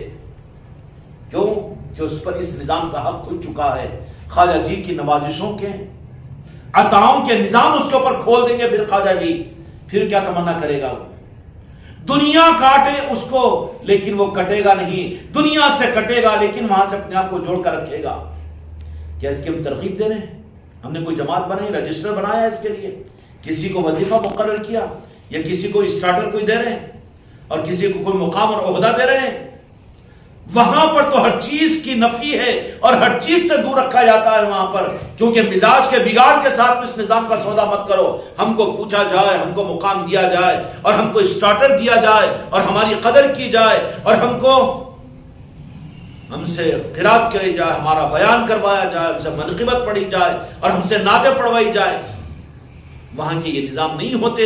کیوں؟ کہ اس پر اس نظام کا حق کھل چکا ہے، خواجہ جی کی نوازشوں کے عطاؤں کے نظام اس کے اوپر کھول دیں گے پھر خواجہ جی، پھر کیا تمنا کرے گا وہ؟ دنیا کاٹے اس کو لیکن وہ کٹے گا نہیں، دنیا سے کٹے گا لیکن وہاں سے اپنے آپ کو جوڑ کر رکھے گا۔ کیا اس کی ہم ترغیب دے رہے ہیں؟ ہم نے کوئی جماعت بنائی، رجسٹر بنایا اس کے لیے، کسی کو وظیفہ مقرر کیا، یا کسی کو اسٹارٹر کوئی دے رہے ہیں، اور کسی کو کوئی مقام اور عہدہ دے رہے ہیں؟ وہاں پر تو ہر چیز کی نفی ہے اور ہر چیز سے دور رکھا جاتا ہے وہاں پر، کیونکہ مزاج کے بگاڑ کے ساتھ اس نظام کا سودا مت کرو. ہم کو پوچھا جائے، ہم کو مقام دیا جائے اور ہم کو اسٹارٹر دیا جائے اور ہماری قدر کی جائے اور ہم سے قرات کری جائے، ہمارا بیان کروایا جائے، ہم سے منقبت پڑھی جائے اور ہم سے نعتیں پڑھوائی جائے. وہاں کے یہ نظام نہیں ہوتے،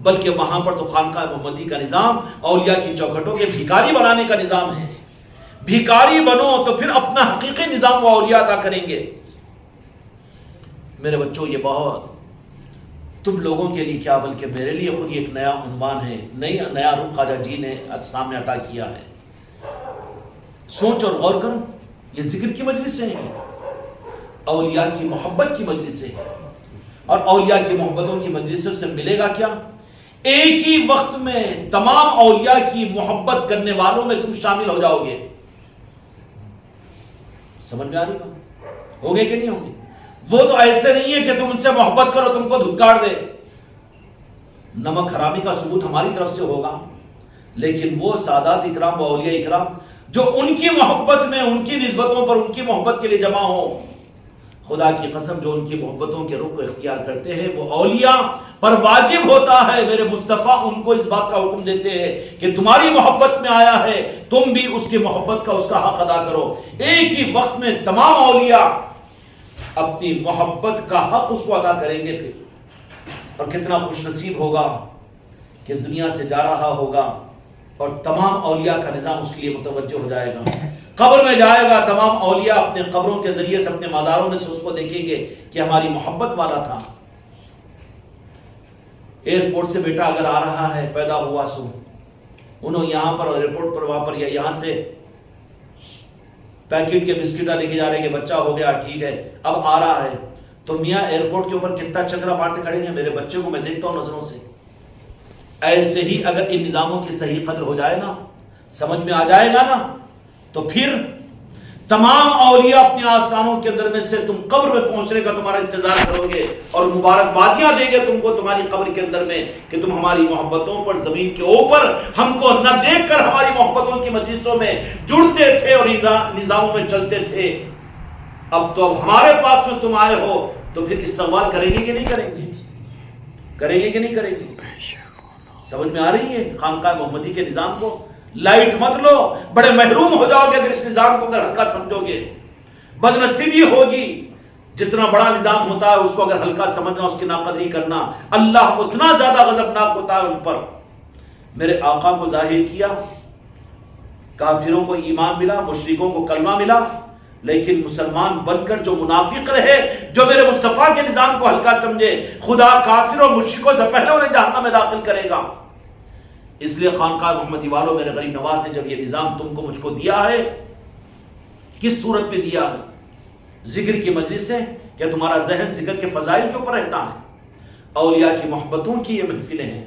بلکہ وہاں پر تو خانقاہ محمدی کا نظام اولیاء کی چوکھٹوں کے بھیکاری بنانے کا نظام ہے. بھیکاری بنو تو پھر اپنا حقیقی نظام وہ اولیاء عطا کریں گے. میرے بچوں، یہ بہت تم لوگوں کے لیے کیا بلکہ میرے لیے خود ایک نیا عنوان ہے، نیا رخ خواجہ جی نے سامنے عطا کیا ہے. سوچ اور غور کرو، یہ ذکر کی مجلس سے ہے، اولیاء کی محبت کی مجلس سے ہے. اور اولیاء کی محبتوں کی مجلس سے ملے گا کیا؟ ایک ہی وقت میں تمام اولیاء کی محبت کرنے والوں میں تم شامل ہو جاؤ گے. سمجھ میں آ رہی بات؟ ہوگے کہ نہیں ہوگے؟ وہ تو ایسے نہیں ہے کہ تم ان سے محبت کرو تم کو دھتکار دے. نمک حرامی کا ثبوت ہماری طرف سے ہوگا، لیکن وہ سادات اکرام و اولیاء اکرام جو ان کی محبت میں، ان کی نسبتوں پر، ان کی محبت کے لیے جمع ہو، خدا کی قسم جو ان کی محبتوں کے رخ کو اختیار کرتے ہیں وہ اولیاء پر واجب ہوتا ہے. میرے مصطفیٰ ان کو اس بات کا حکم دیتے ہیں کہ تمہاری محبت میں آیا ہے، تم بھی اس کی محبت کا، اس کا حق ادا کرو. ایک ہی وقت میں تمام اولیاء اپنی محبت کا حق اس کو ادا کریں گے. پھر اور کتنا خوش نصیب ہوگا کہ اس دنیا سے جا رہا ہوگا اور تمام اولیاء کا نظام اس کے لیے متوجہ ہو جائے گا. قبر میں جائے گا، تمام اولیاء اپنے قبروں کے ذریعے سے، اپنے مزاروں میں سے اس کو دیکھیں گے کہ ہماری محبت والا تھا. ایئرپورٹ سے بیٹا اگر آ رہا ہے، پیدا ہوا سو انہوں یہاں پر اور ایئرپورٹ پر وہاں پر یا یہاں سے پیکٹ کے بسکٹا لے کے جا رہے ہیں کہ بچہ ہو گیا، ٹھیک ہے اب آ رہا ہے، تو میاں ایئرپورٹ کے اوپر کتنا چکرا مارتے کھڑے ہیں. میرے بچے کو میں دیکھتا ہوں نظروں سے. ایسے ہی اگر ان نظاموں کی صحیح قدر ہو جائے نا، سمجھ میں آ جائے گا نا، تو پھر تمام اولیاء اپنے آستانوں کے اندر میں سے تم قبر میں پہنچنے کا تمہارا انتظار کرو گے اور مبارکبادیاں دیں گے تم کو تمہاری قبر کے اندر میں کہ تم ہماری محبتوں پر زمین کے اوپر ہم کو نہ دیکھ کر ہماری محبتوں کی مجلسوں میں جڑتے تھے اور نظاموں میں چلتے تھے. اب تو ہمارے پاس میں تم آئے ہو تو پھر استقبال کریں گے کہ نہیں کریں گے؟ کریں گے کہ نہیں کریں گے؟ سمجھ میں آ رہی ہے خانقاہ محمدی کے نظام کو؟ لائٹ مت لو، بڑے محروم ہو جاؤ گے اگر اس نظام کو اگر ہلکا سمجھو گے. بدنصیبی ہوگی. جتنا بڑا نظام ہوتا ہے اس کو اگر ہلکا سمجھنا، اس کی ناقدری کرنا، اللہ اتنا زیادہ غضبناک ہوتا ہے ان پر. میرے آقا کو ظاہر کیا، کافروں کو ایمان ملا، مشرکوں کو کلمہ ملا، لیکن مسلمان بن کر جو منافق رہے، جو میرے مصطفیٰ کے نظام کو ہلکا سمجھے، خدا کافر اور مشرکوں سے پہلے انہیں جہنم میں داخل کرے گا. اس لیے خانقاہ محمدی والوں، میرے غریب نواز نے جب یہ نظام تم کو مجھ کو دیا ہے، کس صورت میں دیا ہے؟ ذکر کی مجلس سے کہ تمہارا ذہن ذکر کے فضائل کے اوپر رہتا ہے. اولیاء کی محبتوں کی یہ محفلیں ہیں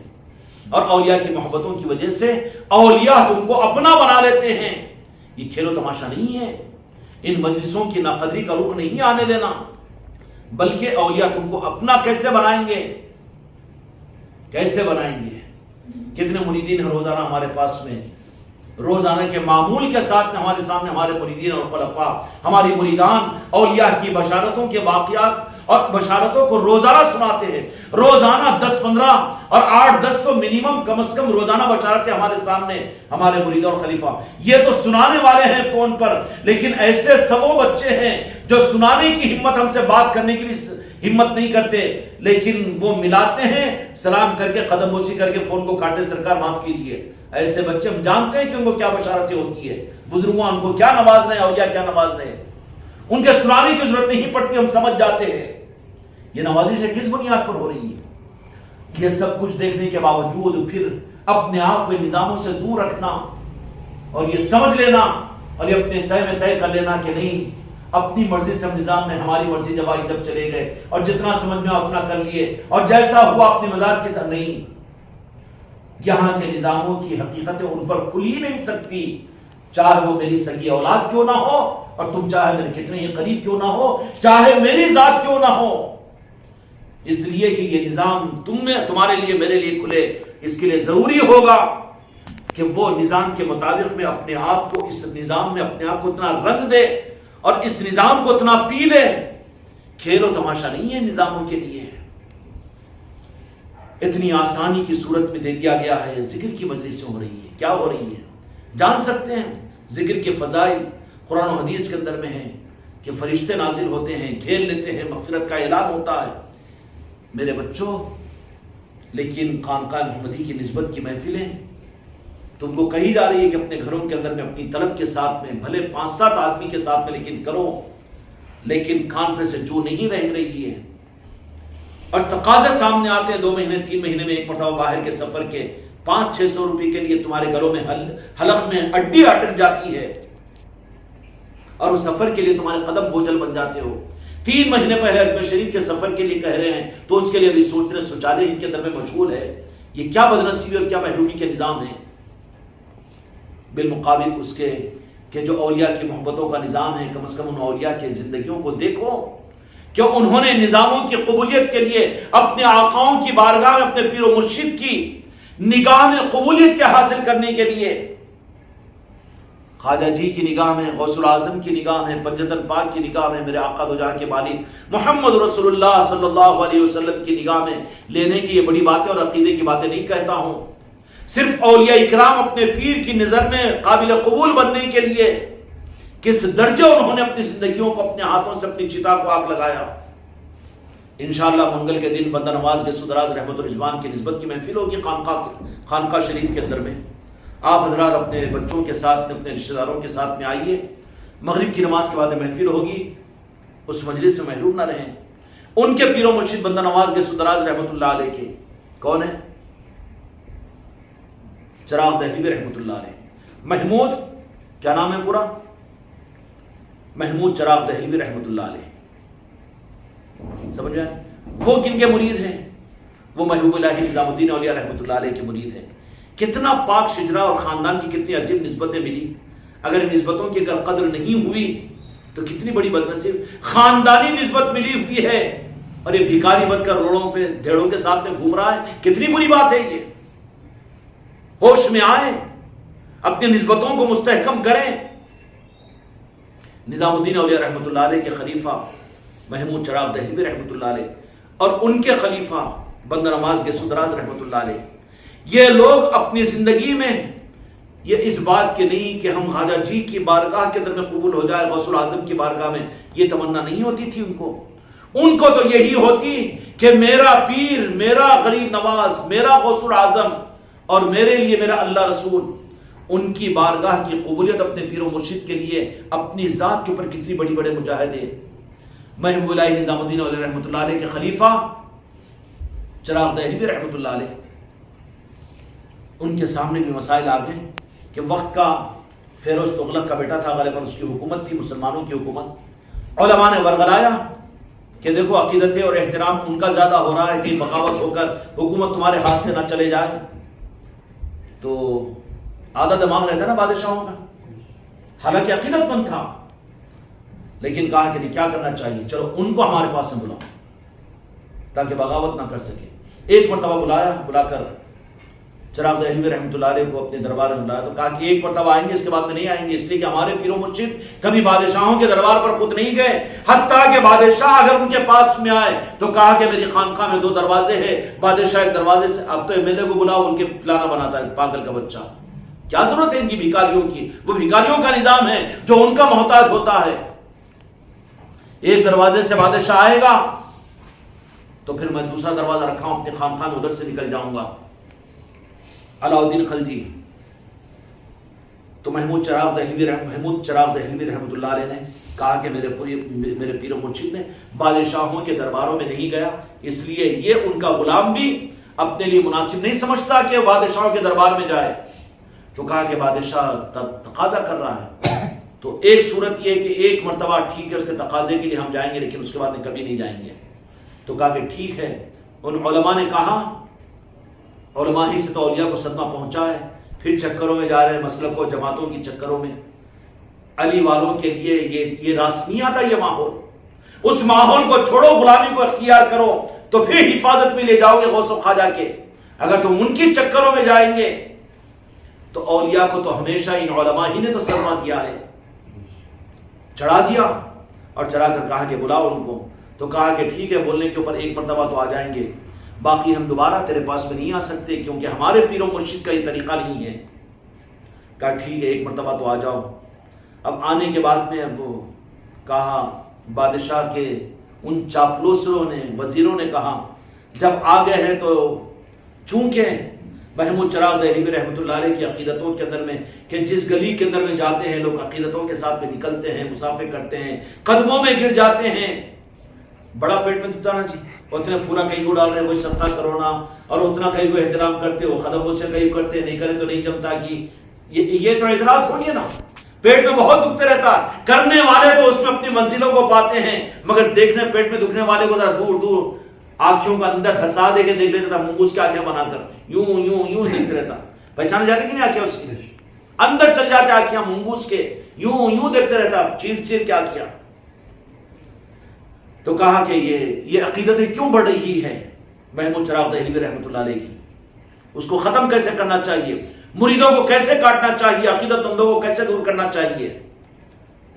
اور اولیاء کی محبتوں کی وجہ سے اولیاء تم کو اپنا بنا لیتے ہیں. یہ کھیل و تماشا نہیں ہے. ان مجلسوں کی ناقدری کا رخ نہیں آنے دینا، بلکہ اولیاء تم کو اپنا کیسے بنائیں گے؟ کیسے بنائیں گے؟ کتنے مریدین ہیں روزانہ ہمارے پاس میں، روزانہ کے معمول کے ساتھ میں ہمارے سامنے ہمارے مریدین اور خلفاء، ہماری مریدان اولیاء کی بشارتوں کے واقعات اور بشارتوں کو روزانہ سناتے ہیں. روزانہ 10-15 اور 8-10 تو منیمم کم از کم روزانہ بشارتیں ہمارے سامنے ہمارے مرید اور خلیفہ. یہ تو سنانے والے ہیں فون پر، لیکن ایسے سبوں بچے ہیں جو سنانے کی ہمت، ہم سے بات کرنے کی بھی ہمت نہیں کرتے، لیکن وہ ملاتے ہیں، سلام کر کے قدم بوسی کر کے فون کو کاٹے، سرکار معاف کیجیے. ایسے بچے ہم جانتے ہیں کہ ان کو کیا بشارتیں ہوتی ہے، بزرگوں ان کو کیا نوازنے ہیں، اولیاء کیا نوازنے ہیں. ان کے سنانے کی ضرورت نہیں پڑتی، ہم سمجھ جاتے ہیں. یہ نوازش ہے کس بنیاد پر ہو رہی ہے؟ یہ سب کچھ دیکھنے کے باوجود پھر اپنے آپ کو نظاموں سے دور رکھنا اور یہ سمجھ لینا اور یہ اپنے طے میں طے کر لینا کہ نہیں، اپنی مرضی سے ہم نظام میں، ہماری مرضی جب آئی جب چلے گئے اور جتنا سمجھ میں اتنا کر لیے اور جیسا ہوا اپنی مزاج کے ساتھ. نہیں، یہاں کے نظاموں کی حقیقتیں ان پر کھل ہی نہیں سکتی، چاہے وہ میری سگی اولاد کیوں نہ ہو اور تم چاہے میرے کتنے ہی قریب کیوں نہ ہو، چاہے میری ذات کیوں نہ ہو. اس لیے کہ یہ نظام تمہارے لیے، میرے لیے کھلے، اس کے لیے ضروری ہوگا کہ وہ نظام کے مطابق میں اپنے آپ کو اس نظام میں اپنے آپ کو اتنا رنگ دے اور اس نظام کو اتنا پی لے. کھیل و تماشا نہیں ہے نظاموں کے لیے. اتنی آسانی کی صورت میں دے دیا گیا ہے. ذکر کی مجلسیں ہو رہی ہے. کیا ہو رہی ہے جان سکتے ہیں. ذکر کے فضائل قرآن و حدیث کے اندر میں ہیں کہ فرشتے نازل ہوتے ہیں, کھیل لیتے ہیں, مغفرت کا اعلان ہوتا ہے. میرے بچوں, لیکن خانقاہ محمدی کی نسبت کی محفلیں تم کو کہی جا رہی ہے کہ اپنے گھروں کے اندر میں اپنی طلب کے ساتھ میں بھلے 5-7 آدمی کے ساتھ میں لیکن کرو, لیکن کان پہ سے جو نہیں رہ رہی ہے. اور تقاضے سامنے آتے ہیں 2 مہینے 3 مہینے میں ایک مرتبہ باہر کے سفر کے 500-600 روپے کے لیے تمہارے گلوں میں حلق میں اڈی اٹک جاتی ہے اور اس سفر کے لیے تمہارے قدم بوجھل بن جاتے ہو. 3 مہینے پہلے اجمیر شریف کے سفر کے لیے کہہ رہے ہیں تو اس کے لیے بھی سوچنے سوچالے ان کے اندر میں مشغول ہے. یہ کیا بدنصیبی اور کیا محرومی کے نظام ہے. بالمقابل اس کے کہ جو اولیاء کی محبتوں کا نظام ہے, کم از کم ان اولیاء کے زندگیوں کو دیکھو کہ انہوں نے نظاموں کی قبولیت کے لیے اپنے آقاؤں کی بارگاہ میں اپنے پیر و مرشد کی نگاہ میں قبولیت کے حاصل کرنے کے لیے خواجہ جی کی نگاہ میں, غوث العظم کی نگاہ میں, پنجتن پاک کی نگاہ میں, میرے آقا دو جہاں کے والد محمد رسول اللہ صلی اللہ علیہ وسلم کی نگاہ میں لینے کی یہ بڑی باتیں اور عقیدے کی باتیں نہیں کہتا ہوں. صرف اولیاء اکرام اپنے پیر کی نظر میں قابل قبول بننے کے لیے کس درجے انہوں نے اپنی زندگیوں کو اپنے ہاتھوں سے اپنی چتا کو آگ لگایا. انشاءاللہ منگل کے دن بندہ نواز کے سدراز رحمت الرضوان کی نسبت کی محفل ہوگی خانقاہ شریف کے اندر میں. آپ حضرات اپنے بچوں کے ساتھ اپنے رشتہ داروں کے ساتھ میں آئیے. مغرب کی نماز کے بعد محفل ہوگی, اس مجلس سے محروم نہ رہیں. ان کے پیر و مرشد بندہ نواز کے سدراز رحمت اللہ علیہ کے کون ہیں؟ چراغ دہلوی رحمت اللہ علیہ. محمود, کیا نام ہے پورا؟ محمود چراغ دہلوی رحمت اللہ علیہ. سمجھ جائیں وہ کن کے مرید ہیں؟ وہ محبوب الہی نظام الدین اولیاء رحمت اللہ علیہ کے مرید ہیں. کتنا پاک شجرا اور خاندان کی کتنی عظیم نسبتیں ملی. اگر ان نسبتوں کی اگر قدر نہیں ہوئی تو کتنی بڑی بدنصیب. خاندانی نسبت ملی ہوئی ہے اور یہ بھیکاری بن کر روڑوں پہ دھیڑوں کے ساتھ میں گھوم رہا ہے. کتنی بری بات ہے یہ. ہوش میں آئیں, اپنی نسبتوں کو مستحکم کریں. نظام الدین اولیاء رحمت اللہ علیہ کے خلیفہ محمود چراغ دہلوی رحمت اللہ علیہ اور ان کے خلیفہ بندہ نواز کے سدراز رحمت اللہ علیہ, یہ لوگ اپنی زندگی میں یہ اس بات کے نہیں کہ ہم خواجہ جی کی بارگاہ کے اندر میں قبول ہو جائے, غوث العظم کی بارگاہ میں, یہ تمنا نہیں ہوتی تھی ان کو تو یہی ہوتی کہ میرا پیر, میرا غریب نواز, میرا غوث العظم اور میرے لیے میرا اللہ رسول, ان کی بارگاہ کی قبولیت اپنے پیر و مرشد کے لیے اپنی ذات کے اوپر کتنی بڑی بڑے مجاہدے. محبوب الہی نظام الدین علیہ رحمۃ اللہ علیہ کے خلیفہ چراغ دہلوی رحمۃ اللہ علیہ, ان کے سامنے بھی مسائل آ گئے کہ وقت کا فیروز تغلق کا بیٹا تھا, غالباً اس کی حکومت تھی, مسلمانوں کی حکومت. علماء نے ورغلایا کہ دیکھو عقیدت اور احترام ان کا زیادہ ہو رہا ہے کہ بغاوت ہو کر حکومت تمہارے ہاتھ سے نہ چلے جائے. تو آدھا دماغ رہتا نا بادشاہوں کا, حالانکہ عقیدت مند تھا, لیکن کہا کہ نہیں کیا کرنا چاہیے, چلو ان کو ہمارے پاس میں بلاؤ تاکہ بغاوت نہ کر سکے. ایک مرتبہ بلا کر چراغ دہلوی رحمۃ اللہ علیہ کو اپنے دربار میں بلایا تو کہا کہ ایک مرتبہ آئیں گے, اس کے بعد میں نہیں آئیں گے, اس لیے کہ ہمارے پیر و مرشد کبھی بادشاہوں کے دربار پر خود نہیں گئے, حتیٰ کہ بادشاہ اگر ان کے پاس میں آئے تو کہا کہ میری خانقاہ میں 2 دروازے ہیں, بادشاہ ایک دروازے سے, اب تو ایم ایل اے کو بلاؤ, ان کے پلانا بناتا ہے پاگل کا بچہ. کیا ضرورت ہے ان کی بھیکاریوں کی؟ وہ بھیکاریوں کا نظام ہے جو ان کا محتاج ہوتا ہے. ایک دروازے سے بادشاہ آئے گا تو پھر میں دوسرا دروازہ رکھا ہوں اپنے خانقاہ میں, ادھر سے نکل جاؤں گا. علاء الدین خلجی تو محمود چراغ دہلوی رحمۃ اللہ علیہ نے کہا کہ میرے پیر و مرشد نے بادشاہوں کے درباروں میں نہیں گیا, اس لیے یہ ان کا غلام بھی اپنے لیے مناسب نہیں سمجھتا کہ بادشاہوں کے دربار میں جائے. تو کہا کہ بادشاہ تقاضا کر رہا ہے تو ایک صورت یہ کہ ایک مرتبہ ٹھیک ہے اس کے تقاضے کے لیے ہم جائیں گے, لیکن اس کے بعد میں کبھی نہیں جائیں گے. تو کہا کہ ٹھیک ہے. ان علماء نے کہا, علماء ہی سے تو اولیاء کو صدمہ پہنچا ہے, پھر چکروں میں جا رہے ہیں, مسلک و جماعتوں کی چکروں میں. علی والوں کے لیے یہ راس نہیں آتا, یہ ماحول. اس ماحول کو چھوڑو, غلامی کو اختیار کرو تو پھر حفاظت میں لے جاؤ گے غوث و خواجہ کے. اگر تم ان کی چکروں میں جائیں گے تو اولیاء کو تو ہمیشہ ان علماء ہی نے تو سرما دیا ہے، چڑھا دیا اور چڑھا کر کہا کہ بلاؤ ان کو. تو کہا کہ ٹھیک ہے، بولنے کے اوپر ایک مرتبہ تو آ جائیں گے، باقی ہم دوبارہ تیرے پاس میں نہیں آ سکتے کیونکہ ہمارے پیر و مرشد کا یہ طریقہ نہیں ہے. کہا ٹھیک ہے، ایک مرتبہ تو آ جاؤ. اب آنے کے بعد میں اب کہا، بادشاہ کے ان چاپلوسوں نے، وزیروں نے کہا جب آ گئے ہیں تو چونکہ محمود چراغ دہلوی رحمۃ اللہ علیہ کی عقیدتوں کے اندر میں کہ جس گلی کے اندر میں جاتے ہیں لوگ عقیدتوں کے ساتھ میں نکلتے ہیں، مسافر کرتے ہیں، قدموں میں گر جاتے ہیں، بڑا پیٹ میں دکھتا نا جی، اتنے پھولا کہیں کو ڈال رہے کوئی صدقہ کرونا، اور اتنا کہیں کو احترام کرتے ہو، قدموں سے کہیں کرتے نہیں کرے تو نہیں جمتا کی. یہ تو اعتراض ہو گیا نا، پیٹ میں بہت دکھتے رہتا. کرنے والے تو اس میں اپنی منزلوں کو پاتے ہیں، مگر دیکھنے پیٹ میں دکھنے والے کو ذرا دور دور آنکھوں کا اندر دھسا دے کے دیکھ لیتا تھا، منگوس کی آنکھیں بنا کر یوں یوں یوں دیکھتے رہتا. پہچانے جاتے کہ نہیں آنکھیں اس کی، اندر چل جاتے آنکھیں منگوس کے، یوں یوں دیکھتے رہتا، چیر چیر کیا کیا. تو کہا کہ یہ عقیدتیں کیوں بڑھ رہی ہے محمود چراغ دہلوی رحمۃ اللہ علیہ کی، اس کو ختم کیسے کرنا چاہیے، مریدوں کو کیسے کاٹنا چاہیے، عقیدت مندوں کو کیسے دور کرنا چاہیے.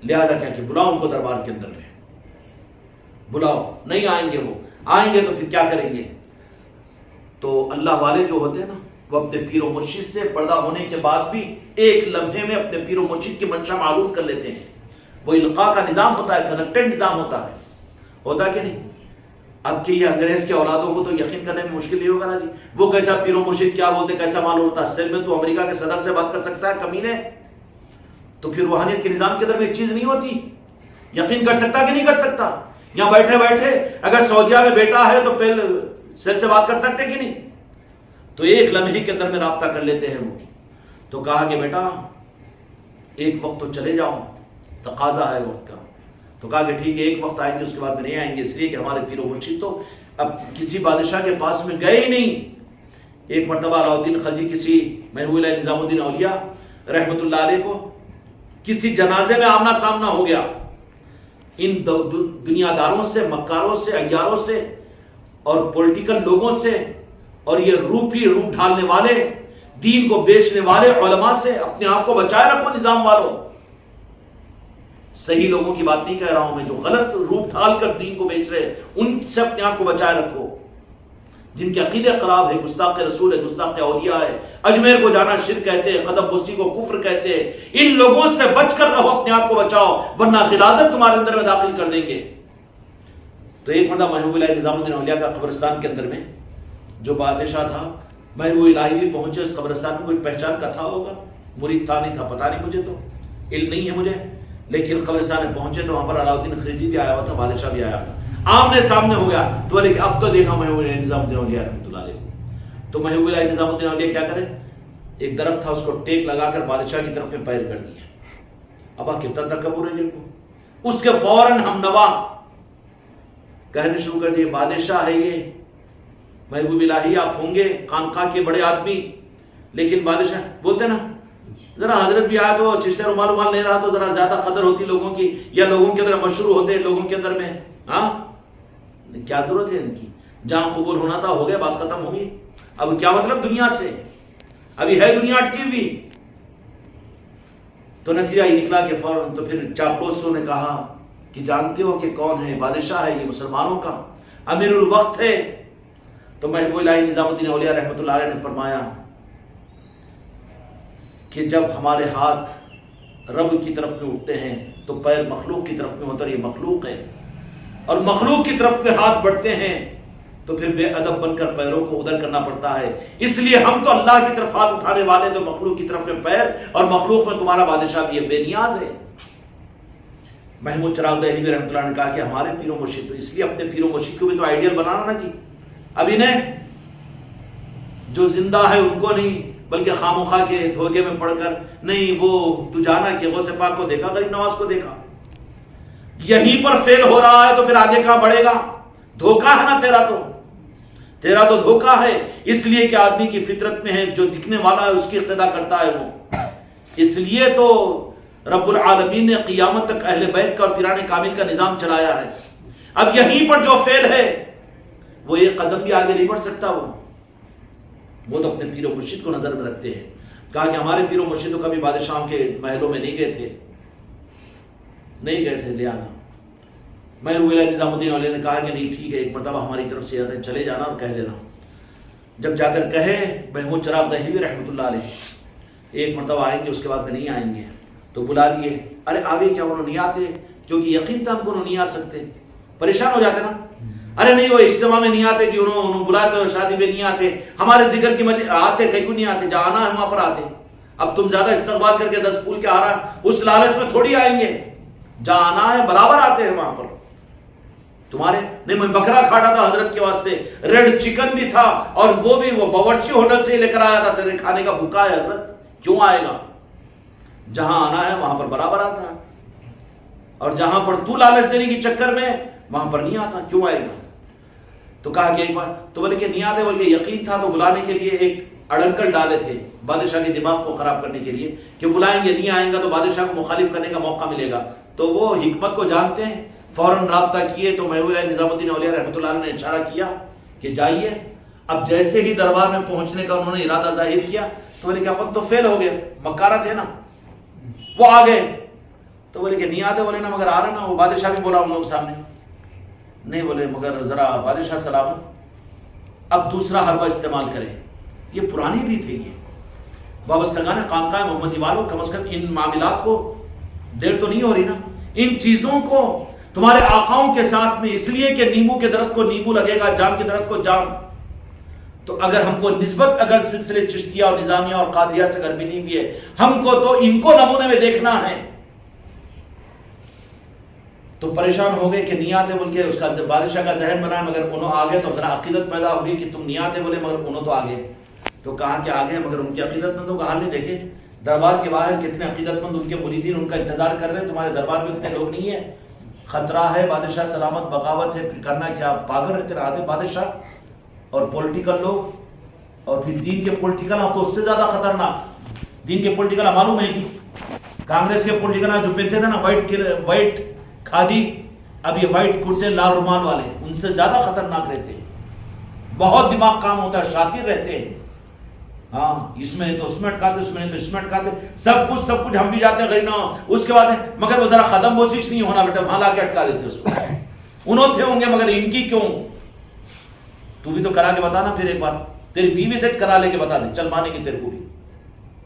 لہذا کیا کہ بلاؤ ان کو دربار کے اندر میں، بلاؤ. نہیں آئیں گے، وہ آئیں گے تو پھر کیا کریں گے. تو اللہ والے جو ہوتے ہیں نا، وہ اپنے پیر و مرشد سے پردہ ہونے کے بعد بھی ایک لمحے میں اپنے پیر و مرشد کی منشا معلوم کر لیتے ہیں. وہ القاء کا نظام ہوتا ہے، کنیکٹڈ نظام ہوتا ہے کہ نہیں. اب کہ یہ انگریز کے اولادوں کو تو یقین کرنے میں مشکل نہیں ہوگا نا جی، وہ کیسا پیر و مرشد کیا بولتے، کیسا معلوم ہوتا. سر میں تو امریکہ کے صدر سے بات کر سکتا ہے کمینے، تو پھر روحانیت کے نظام کے اندر میں ایک چیز نہیں ہوتی. یقین کر سکتا کہ نہیں کر سکتا. یہاں بیٹھے بیٹھے اگر سعودیہ میں بیٹا ہے تو پہلے سر سے بات کر سکتے کہ نہیں. تو ایک لمحے کے اندر میں رابطہ کر لیتے ہیں وہ. تو کہا کہ بیٹا ایک وقت تو چلے جاؤ، تقاضا ہے وقت کا. تو کہا کہ ٹھیک ہے، ایک وقت آئیں گے، اس کے بعد میں نہیں آئیں گے، اس لیے کہ ہمارے پیر و مرشد تو اب کسی بادشاہ کے پاس میں گئے ہی نہیں. ایک مرتبہ علاؤالدین خلجی کسی محبوب اللہ نظام الدین اولیاء رحمۃ اللہ علیہ کو کسی جنازے میں آمنا سامنا ہو گیا. ان دنیا داروں سے، مکاروں سے، عیاروں سے اور پولیٹیکل لوگوں سے اور یہ روپ ڈھالنے والے، دین کو بیچنے والے علماء سے اپنے آپ کو بچائے رکھو. نظام والوں، صحیح لوگوں کی بات نہیں کہہ رہا ہوں میں، جو غلط روپ ڈھال کر دین کو بیچ رہے ان سے اپنے آپ کو بچائے رکھو. جن کے عقیدے خراب ہے، گستاخ رسول ہے، گستاخ اولیاء ہے، اجمیر کو جانا شرک کہتے ہیں، قدم بوسی کو کفر کہتے ہیں. ان لوگوں سے بچ کر رہو، اپنے آپ کو بچاؤ، ورنہ غلاظت تمہارے اندر میں داخل کر دیں گے. تو ایک مرتبہ محبوب اللہ نظام الدین اولیاء کا قبرستان کے اندر میں جو بادشاہ تھا، محبوب الہی بھی پہنچے اس قبرستان میں. کوئی پہچان کا تھا ہوگا، مرید تھا نہیں تھا پتہ نہیں، مجھے تو علم نہیں ہے مجھے، لیکن قبرستان میں پہنچے تو وہاں پر علاؤالدین خلجی بھی آیا ہوا تھا، بادشاہ بھی آیا تھا. آمنے سامنے ہو گیا تو بولے کہ اب تو دیکھا محبوب اللہ نظام الدین اولیاء رحمۃ اللہ علیہ. تو محبوب اللہ نظام الدین اولیاء کیا کرے، ایک درخت تھا اس کو ٹیک لگا کر بادشاہ کی طرف میں پیر کر دیا. ابا کتنا تکبر ہے جن کو. اس کے فوراً ہم نوا کہنے شروع کر دیے، بادشاہ ہے یہ، محبوب الہی آپ ہوں گے خانقاہ کے بڑے آدمی، لیکن بادشاہ بولتے نا ذرا حضرت بھی آیا تو چشتے رومال نہیں رہا تو ذرا زیادہ قدر ہوتی لوگوں کی، یا لوگوں کے اندر مشہور ہوتے لوگوں کے اندر میں. ہاں کیا ضرورت ہے ان کی، جان قبول ہونا تھا، ہو گیا، بات ختم ہوگی. اب کیا مطلب دنیا سے، ابھی ہے دنیا اٹکی ہوئی. تو نتیجہ یہ نکلا کہ فوراً تو پھر چاپلوسوں نے کہا کہ جانتے ہو کہ کون ہے، بادشاہ ہے یہ مسلمانوں کا، امیر الوقت ہے. تو محبوب اللہ نظام الدین اولیاء رحمۃ اللہ علیہ نے فرمایا کہ جب ہمارے ہاتھ رب کی طرف میں اٹھتے ہیں تو پیر مخلوق کی طرف میں ہوتا ہے، یہ مخلوق ہے، اور مخلوق کی طرف میں ہاتھ بڑھتے ہیں تو پھر بے ادب بن کر پیروں کو ادھر کرنا پڑتا ہے. اس لیے ہم تو اللہ کی طرف ہاتھ اٹھانے والے تو مخلوق کی طرف میں پیر، اور مخلوق میں تمہارا بادشاہ بھی بے نیاز ہے. محمود چراغ دہلوی رحمۃ اللہ نے کہا کہ ہمارے پیر و مرشد، تو اس لیے اپنے پیر و مرشد کو بھی تو آئیڈیل بنانا نا جی. اب انہیں جو زندہ ہے ان کو نہیں، بلکہ خاموخواہ کے دھوکے میں پڑھ کر نہیں، وہ تو جانا کہ غوث پاک کو دیکھا، غریب نواز کو دیکھا، یہیں پر فیل ہو رہا ہے تو پھر آگے کہاں بڑھے گا. دھوکہ ہے نا تیرا تو دھوکہ ہے. اس لیے کہ آدمی کی فطرت میں ہے جو دکھنے والا ہے اس کی اقتدا کرتا ہے وہ. اس لیے تو رب العالمین نے قیامت تک اہل بیت کا اور پیران کامل کا نظام چلایا ہے. اب یہیں پر جو فیل ہے وہ ایک قدم بھی آگے نہیں بڑھ سکتا. وہ تو اپنے پیر و مرشد کو نظر میں رکھتے ہیں. کہا کہ ہمارے پیر و مرشد تو کبھی بادشاہوں کے محلوں میں نہیں گئے تھے لے آنا۔ میں نظام الدین علیہ نے کہا کہ نہیں ٹھیک ہے، ایک مرتبہ ہماری طرف سے آتے چلے جانا اور کہہ دینا۔ جب جا کر کہے محمود چراغ دہلوی رحمۃ اللہ علیہ ایک مرتبہ آئیں گے، اس کے بعد میں نہیں آئیں گے، تو بلا لیے۔ ارے آگے کیا انہوں نہیں آتے؟ کیونکہ یقین تھا ہم کو انہوں نہیں آ سکتے، پریشان ہو جاتے نا۔ ارے نہیں وہ اجتماع میں نہیں آتے، جو انہوں بلاتے اور شادی میں نہیں آتے، ہمارے ذکر کی مجلس آتے، کہیں کو نہیں آتے، جہاں آنا ہے وہاں پر آتے۔ اب تم زیادہ استقبال کر کے 10 پھول کے آ رہا، اس لالچ میں تھوڑی آئیں گے، جہاں آنا ہے برابر آتے ہیں وہاں پر۔ تمہارے نہیں، میں بکرا کھاتا تھا حضرت کے واسطے، ریڈ چکن بھی تھا، اور وہ بھی وہ باورچی ہوٹل سے لے کر آیا تھا، تیرے کھانے کا بھوکا ہے حضرت، کیوں آئے گا؟ جہاں آنا ہے وہاں پر برابر آتا ہے، اور جہاں پر تو لالچ دینے کی چکر میں وہاں پر نہیں آتا، کیوں آئے گا؟ تو کہا کہ ایک بار تو بولے کہ نہیں آتے، بول کے یقین تھا تو بلانے کے لیے ایک اڑنکل ڈالے تھے بادشاہ کے دماغ کو خراب کرنے کے لیے کہ بلائیں گے، نہیں آئیں گا تو بادشاہ کو مخالف کرنے کا موقع ملے گا۔ تو وہ حکمت کو جانتے ہیں، فوراً رابطہ کیے تو محبوب نظام الدین اولیاء رحمۃ اللہ علیہ نے اشارہ کیا کہ جائیے۔ اب جیسے ہی دربار میں پہنچنے کا انہوں نے ارادہ ظاہر کیا تو بولے کہ اپن تو فیل ہو گئے، مکارہ تھے نا، وہ آ گئے۔ تو بولے کہ نہیں آتے، بولے نا مگر آ رہے نا۔ وہ بادشاہ بھی بولا ان لوگوں کے سامنے، نہیں بولے مگر ذرا بادشاہ سلامت، اب دوسرا حربہ استعمال کرے۔ یہ پرانی بھی تھی، یہ وابستگان خانقاہ محمدی والوں، کم از کم ان معاملات کو دیر تو نہیں ہو رہی نا، ان چیزوں کو تمہارے آقاؤں کے ساتھ میں، اس لیے کہ نیمبو کے درخت کو نیمبو لگے گا، جام کے درخت کو جام۔ تو اگر ہم کو نسبت اگر سلسلے چشتیہ اور نظامیہ اور قادریہ سے اگر ملی ہوئی ہے، ہم کو تو ان کو نمونے میں دیکھنا ہے۔ تو پریشان ہو گئے کہ نہیں آتے بول کے، اس کا بادشاہ کا ذہن بنا، مگر انہوں آگے تو ذرا عقیدت پیدا ہو گئی کہ تم نہیں آتے بولے، مگر انہوں تو آگے۔ تو کہا کہ آگے، مگر ان کی عقیدت مندوں کا حال نہیں دیکھے، دربار کے باہر کتنے عقیدت مند ان کے مریدین ان کا انتظار کر رہے ہیں، تمہارے دربار میں اتنے لوگ نہیں ہیں، خطرہ ہے، بادشاہ سلامت، بغاوت ہے، پھر کرنا کیا؟ پاگل رہتے رہتے بادشاہ اور پولیٹیکل لوگ، اور پھر دین کے پولیٹیکل تو اس سے زیادہ خطرناک۔ دین کے پولیٹیکل معلوم ہے کہ کانگریس کے پولیٹیکل جو پہنتے تھے نا وائٹ کھادی، اب یہ وائٹ کرتے لال رومال والے، ان سے زیادہ خطرناک رہتے ہیں، بہت دماغ کام ہوتا ہے، شاطر رہتے ہیں۔ ہاں اس میں تو اس میں اٹکاتے، اس میں تو اس میں اٹکاتے، سب کچھ ہم بھی جاتے ہیں غرینا، اس کے بعد مگر وہ ذرا قدم بوسیش نہیں ہونا بیٹا، وہاں لا کے اٹکا دیتے اس کو۔ انہوں تھے ہوں گے مگر ان کی کیوں؟ تو بھی تو کرا کے بتا نا، پھر ایک بار تیری بیوی سے کرا لے کے بتا دے، چل مانے کی تیرے کو بھی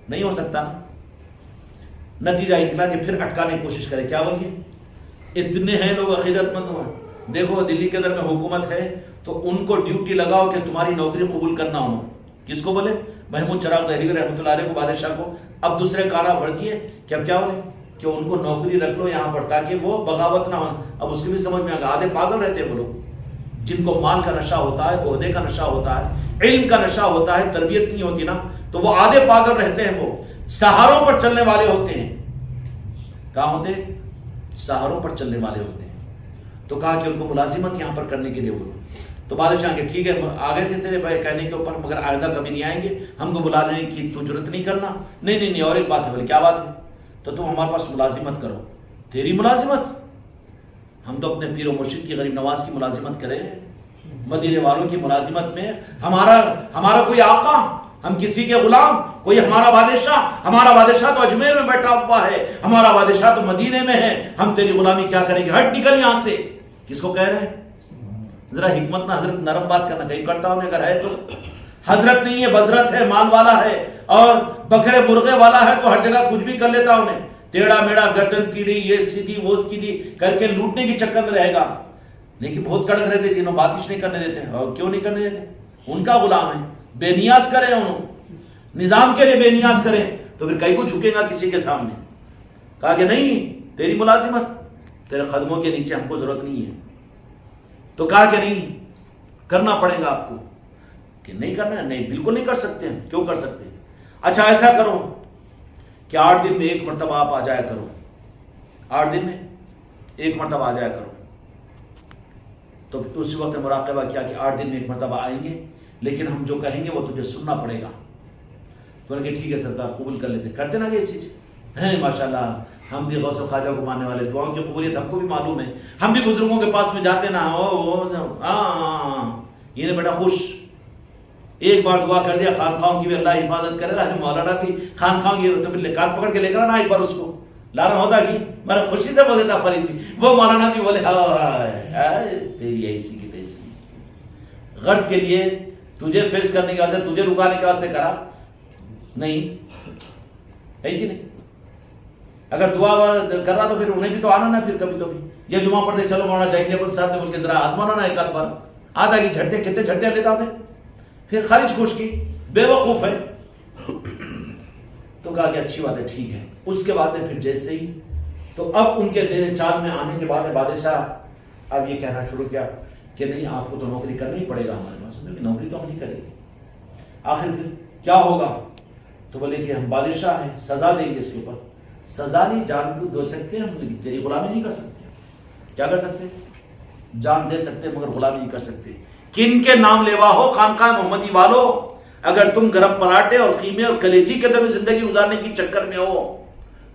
نہیں ہو سکتا نا۔ نتیجہ نکلا کہ پھر اٹکانے کی کوشش کرے، کیا بول کے اتنے ہیں لوگ عقیدت مند ہیں، دیکھو دلی کے اندر میں حکومت ہے تو ان کو ڈیوٹی لگاؤ کہ تمہاری نوکری قبول کرنا ہو۔ کس کو بولے؟ محمود چراغ دہلوی رحمۃ اللہ علیہ کو، بادشاہ کو۔ اب دوسرے کانا بھر دیے کہ اب کیا بولے کہ ان کو نوکری رکھ لو یہاں پر تاکہ وہ بغاوت نہ ہو۔ اب اس کی بھی سمجھ میں آ گیا، آدھے پاگل رہتے ہیں وہ لوگ جن کو مال کا نشہ ہوتا ہے، عہدے کا نشہ ہوتا ہے، علم کا نشہ ہوتا ہے، تربیت نہیں ہوتی نا، تو وہ آدھے پاگل رہتے ہیں، وہ سہاروں پر چلنے والے ہوتے ہیں۔ کہاں ہوتے؟ سہاروں پر چلنے والے ہوتے ہیں۔ تو کہا کہ ان کو ملازمت یہاں پر کرنے کے لیے بولو۔ تو بادشاہ کہ ٹھیک ہے، آ گئے تھے تیرے بھائی کہنے کے اوپر، مگر آئندہ کبھی نہیں آئیں گے، ہم کو بلا لینے کی تو جرت نہیں کرنا۔ نہیں، اور ایک بات ہے۔ بولے کیا بات ہے؟ تو تم ہمارے پاس ملازمت کرو۔ تیری ملازمت؟ ہم تو اپنے پیر و مرشد کی، غریب نواز کی ملازمت کریں، مدینے والوں کی ملازمت میں ہمارا کوئی آقا، ہم کسی کے غلام، کوئی ہمارا بادشاہ تو اجمیر میں بیٹھا ہوا ہے، ہمارا بادشاہ تو مدینے میں ہے، ہم تیری غلامی کیا کریں گے؟ ہٹ نکل یہاں سے۔ کس کو کہہ رہے ہیں؟ ذرا حکمت نہ، حضرت نرم بات کرنا، کہیں کرتا ہوں اگر ہے تو حضرت نہیں ہے، بذرت ہے، مال والا ہے اور بکرے مرغے والا ہے تو ہر جگہ کچھ بھی کر لیتا انہیں، ٹیڑھا میڑا گردن تیڑھی، یہ سیدھی وہ سیدھی کر کے لوٹنے کی چکر میں رہے گا۔ لیکن بہت کڑک رہتے جنہوں باتش نہیں کرنے دیتے، اور کیوں نہیں کرنے دیتے؟ ان کا غلام ہے، بے نیاز کریں انہوں، نظام کے لیے بے نیاز کریں تو پھر کہیں کو جھکے گا کسی کے سامنے۔ کہا کہ نہیں، تیری ملازمت، تیرے قدموں کے نیچے ہم کو ضرورت نہیں ہے۔ تو کہا کہ نہیں، کرنا پڑے گا آپ کو۔ کہ نہیں کرنا ہے؟ نہیں، بالکل نہیں کر سکتے ہیں۔ کیوں کر سکتے ہیں؟ اچھا ایسا کرو کہ 8 دن میں 1 مرتبہ آپ آ جایا کرو، 8 دن میں 1 مرتبہ آ جایا کرو۔ تو اسی وقت مراقبہ کیا کہ 8 دن میں 1 مرتبہ آئیں گے، لیکن ہم جو کہیں گے وہ تجھے سننا پڑے گا۔ تو کہ ٹھیک ہے سرکار، قبول کر لیتے، کرتے نا یہ چیز ہیں ماشاءاللہ۔ ہم بھی غوث و خواجہ کو ماننے والے، دعاؤں کی قبولیت ہم کو بھی معلوم ہے، ہم بھی بزرگوں کے پاس میں جاتے نا، یہ بیٹا خوش ایک بار دعا کر دیا خانخواہوں کی بھی اللہ حفاظت کرے گا، مولانا بھی خانخواہوں کی تو پھر کان پکڑ کے لے کر آنا ایک بار اس کو لانا ہوتا کہ میں خوشی سے بول دیتا فرید بھی، وہ مولانا بھی بولے تیری ایسی کی تیسی، غرض کے لیے تجھے فیس کرنے کے واسطے، تجھے رکانے کے واسطے کرا نہیں ہے کہ نہیں؟ اگر دعا کر رہا تو پھر انہیں بھی تو آنا نا، پھر کبھی کبھی یہ جمعہ پڑھتے چلو مولانا جائیں گے صاحب نے بول کے ذرا آزمانا نا ایک آدھ بار، آدھا کی جھٹے کتنے جھٹے لیتا ہوتے، پھر خارج خوش کی بے وقوف ہے، تو کہا کہ اچھی بات ہے ٹھیک ہے۔ اس کے بعد میں پھر جیسے ہی تو اب ان کے دیر چال میں آنے کے بعد بادشاہ اب یہ کہنا شروع کیا کہ نہیں آپ کو تو نوکری کرنا ہی پڑے گا ہمارے پاس، نوکری تو ہم نہیں کریں گے، آخر پھر کیا ہوگا؟ تو بولے کہ ہم بادشاہ ہیں، سزا دیں گے اس کے اوپر، سزا نہیں جان کو دے سکتے ہم، لیکن تیری غلامی نہیں کر سکتے۔ کیا کر سکتے؟ جان دے سکتے مگر غلامی نہیں کر سکتے۔ کن کے نام لیوا ہو خانقاہ محمدی والو، اگر تم گرم پراٹھے اور قیمے اور کلیجی کے اندر میں زندگی گزارنے کی چکر میں ہو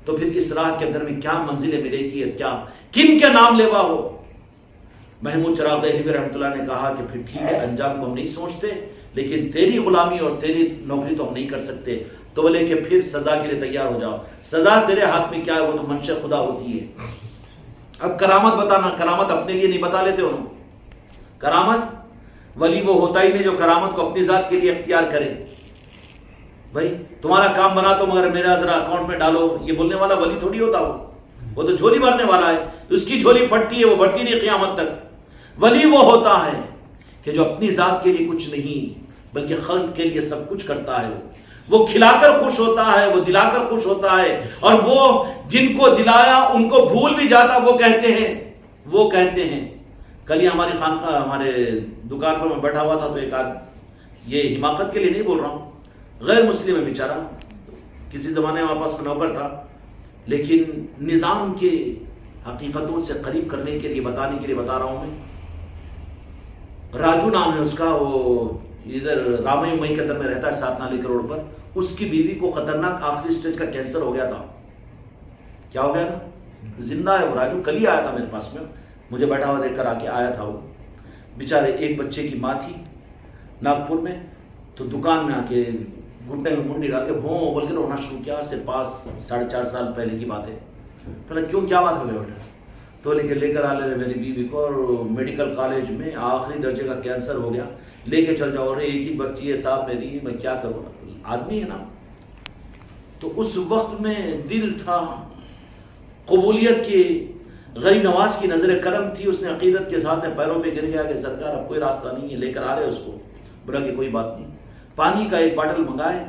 تو پھر اس راہ کے اندر میں کیا منزلیں ملے گی اور کیا کن کے نام لیوا ہو۔ محمود چراغ دہلوی رحمۃ اللہ نے کہا کہ پھر ٹھیک ہے انجام کو ہم نہیں سوچتے، لیکن تیری غلامی اور تیری نوکری تو ہم نہیں کر سکتے۔ تو بولے کہ پھر سزا کے لیے تیار ہو جاؤ، سزا تیرے ہاتھ میں کیا ہے وہ تو منشا خدا ہوتی ہے۔ اب کرامت بتانا، کرامت اپنے لیے نہیں بتا لیتے انہوں، کرامت ولی وہ ہوتا ہی نہیں جو کرامت کو اپنی ذات کے لیے اختیار کرے۔ بھائی تمہارا کام بنا تو مگر میرا ذرا اکاؤنٹ میں ڈالو، یہ بولنے والا ولی تھوڑی ہوتا، وہ تو جھولی بھرنے والا ہے، اس کی جھولی پھٹتی ہے وہ بڑھتی نہیں قیامت تک۔ ولی وہ ہوتا ہے کہ جو اپنی ذات کے لیے کچھ نہیں بلکہ خلق کے لیے سب کچھ کرتا ہے، وہ کھلا کر خوش ہوتا ہے، وہ دلا کر خوش ہوتا ہے، اور وہ جن کو دلایا ان کو بھول بھی جاتا، وہ کہتے ہیں کل ہی ہماری خانقاہ ہمارے دکان پر میں بیٹھا ہوا تھا تو ایک آدمی، یہ حماقت کے لیے نہیں بول رہا ہوں، غیر مسلم ہے بیچارہ، کسی زمانے میں آپس میں نوکر تھا، لیکن نظام کے حقیقتوں سے قریب کرنے کے لیے بتانے کے لیے بتا رہا ہوں میں۔ راجو نام ہے اس کا، وہ ادھر رامئی مئی کے اندر میں رہتا ہے 7 نالی کروڑ پر۔ اس کی بیوی کو خطرناک آخری سٹیج کا کینسر ہو گیا تھا۔ کیا ہو گیا تھا؟ زندہ ہے وہ راجو، کل ہی آیا تھا میرے پاس میں، مجھے بیٹھا ہوا دیکھ کر آ کے آیا تھا وہ بیچارے، ایک بچے کی ماں تھی ناگپور میں، تو دکان میں آ کے گھٹنے میں منڈی ڈال کے بھوں بول کے رونا شروع کیا، سے پاس 4.5 سال پہلے کی بات ہے۔ بولا کیوں کیا بات ہو گئی بیٹا؟ تو لے کر آ لے میری بیوی کو، اور میڈیکل کالج میں آخری درجے کا کینسر ہو گیا، لے کے چل جاؤ، رہے ایک ہی بچی ہے صاحب میری، میں کیا کروں، آدمی ہے نا۔ تو اس وقت میں دل تھا، قبولیت کی، غریب نواز کی نظر کرم تھی، اس نے عقیدت کے ساتھ پیروں پہ گر گیا کہ سرکار اب کوئی راستہ نہیں ہے، لے کر آ رہے اس کو۔ بولا کہ کوئی بات نہیں، پانی کا ایک باٹل منگائے،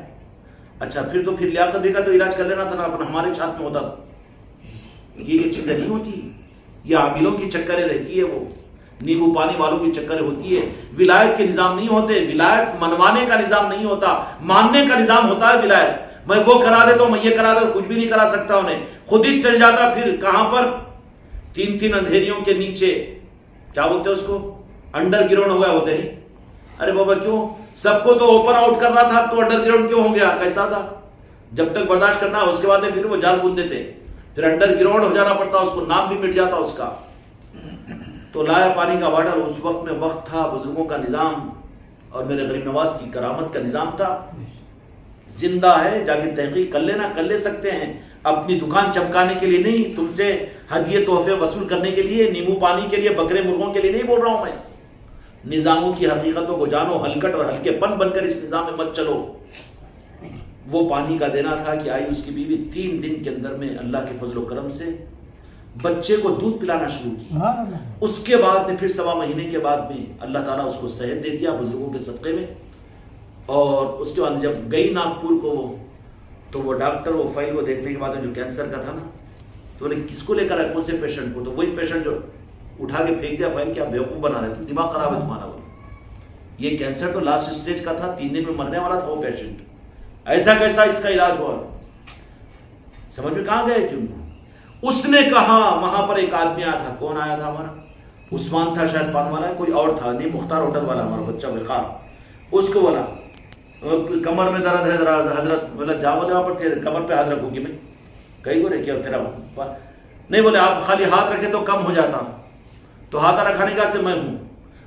اچھا پھر تو پھر لیاقت کا تو علاج کر لینا تھا نا، اپنا ہمارے چھات میں ہوتا تھا، یہ چیزیں نہیں ہوتی، یہ عاملوں کی چکریں رہتی ہے، وہ نیبو پانی والوں کی چکریں ہوتی ہے۔ ولایت کے نظام نہیں ہوتے، ولایت منوانے کا نظام نہیں ہوتا، ماننے کا نظام ہوتا ہے ولایت۔ میں وہ کرا دیتا ہوں، میں یہ کرا دیتا ہوں، کچھ بھی نہیں کرا سکتا انہیں، خود ہی چل جاتا۔ پھر کہاں پر؟ 3 اندھیریوں کے نیچے، کیا بولتے ہیں اس کو، انڈر گراؤنڈ ہوا ہوتے نہیں؟ ارے بابا کیوں؟ سب کو تو اوپن آؤٹ کر رہا تھا، تو انڈر گراؤنڈ کیوں ہو گیا؟ کیسا تھا؟ جب تک برداشت کرنا اس کے بعد میں پھر وہ جال بون دیتے، پھر انڈر گراؤنڈ ہو جانا پڑتا، اس کو نام بھی مٹ جاتا اس کا۔ تو لایا پانی کا باٹل، اس وقت میں وقت تھا، بزرگوں کا نظام اور میرے غریب نواز کی کرامت کا نظام تھا۔ زندہ ہے، جا کے تحقیق کر لینا، کر لے سکتے ہیں، اپنی دکان چمکانے کے لیے نہیں، تم سے ہدیے تحفے وصول کرنے کے لیے، نیمبو پانی کے لیے، بکرے مرغوں کے لیے نہیں بول رہا ہوں میں۔ نظاموں کی حقیقتوں کو جانو، ہلکٹ اور ہلکے پن بن کر اس نظام میں مت چلو۔ وہ پانی کا دینا تھا کہ آئی اس کی بیوی 3 دن کے اندر میں اللہ کے فضل و کرم سے بچے کو دودھ پلانا شروع کی۔ اس کے بعد میں پھر 1.25 مہینے کے بعد میں اللہ تعالیٰ اس کو صحت دے دیا بزرگوں کے صدقے میں۔ اور اس کے بعد جب گئی ناگپور کو، تو وہ ڈاکٹر وہ فائل کو دیکھنے کے بعد جو کینسر کا تھا نا، تو انہیں کس کو لے کر آئے، کون سے پیشنٹ کو؟ تو وہی پیشنٹ جو اٹھا کے پھینک دیا فائل، کیا بیوقوف بنا رہے تھے، دماغ خراب ہے تمہارا۔ وہ یہ کینسر تو لاسٹ اسٹیج کا تھا، 3 دن میں مرنے والا تھا وہ پیشنٹ، ایسا کیسا اس کا علاج ہوا؟ سمجھ میں کہاں گئے؟ کیوں؟ اس نے کہا، وہاں پر ایک آدمی آیا تھا، کون آیا تھا ہمارا؟ عثمان تھا شاید پان والا، کوئی اور تھا نہیں، مختار ہوٹل والا ہمارا بچہ وقار، اس کو بولا کمر میں درد ہے حضرت، بولا جا، بولے وہاں پر تھے، کمر پہ ہاتھ رکھو گی میں، کہیں بولے کیا تیرا نہیں، بولے آپ خالی ہاتھ رکھے تو کم ہو جاتا، تو ہاتھ رکھانے کا سے میں ہوں،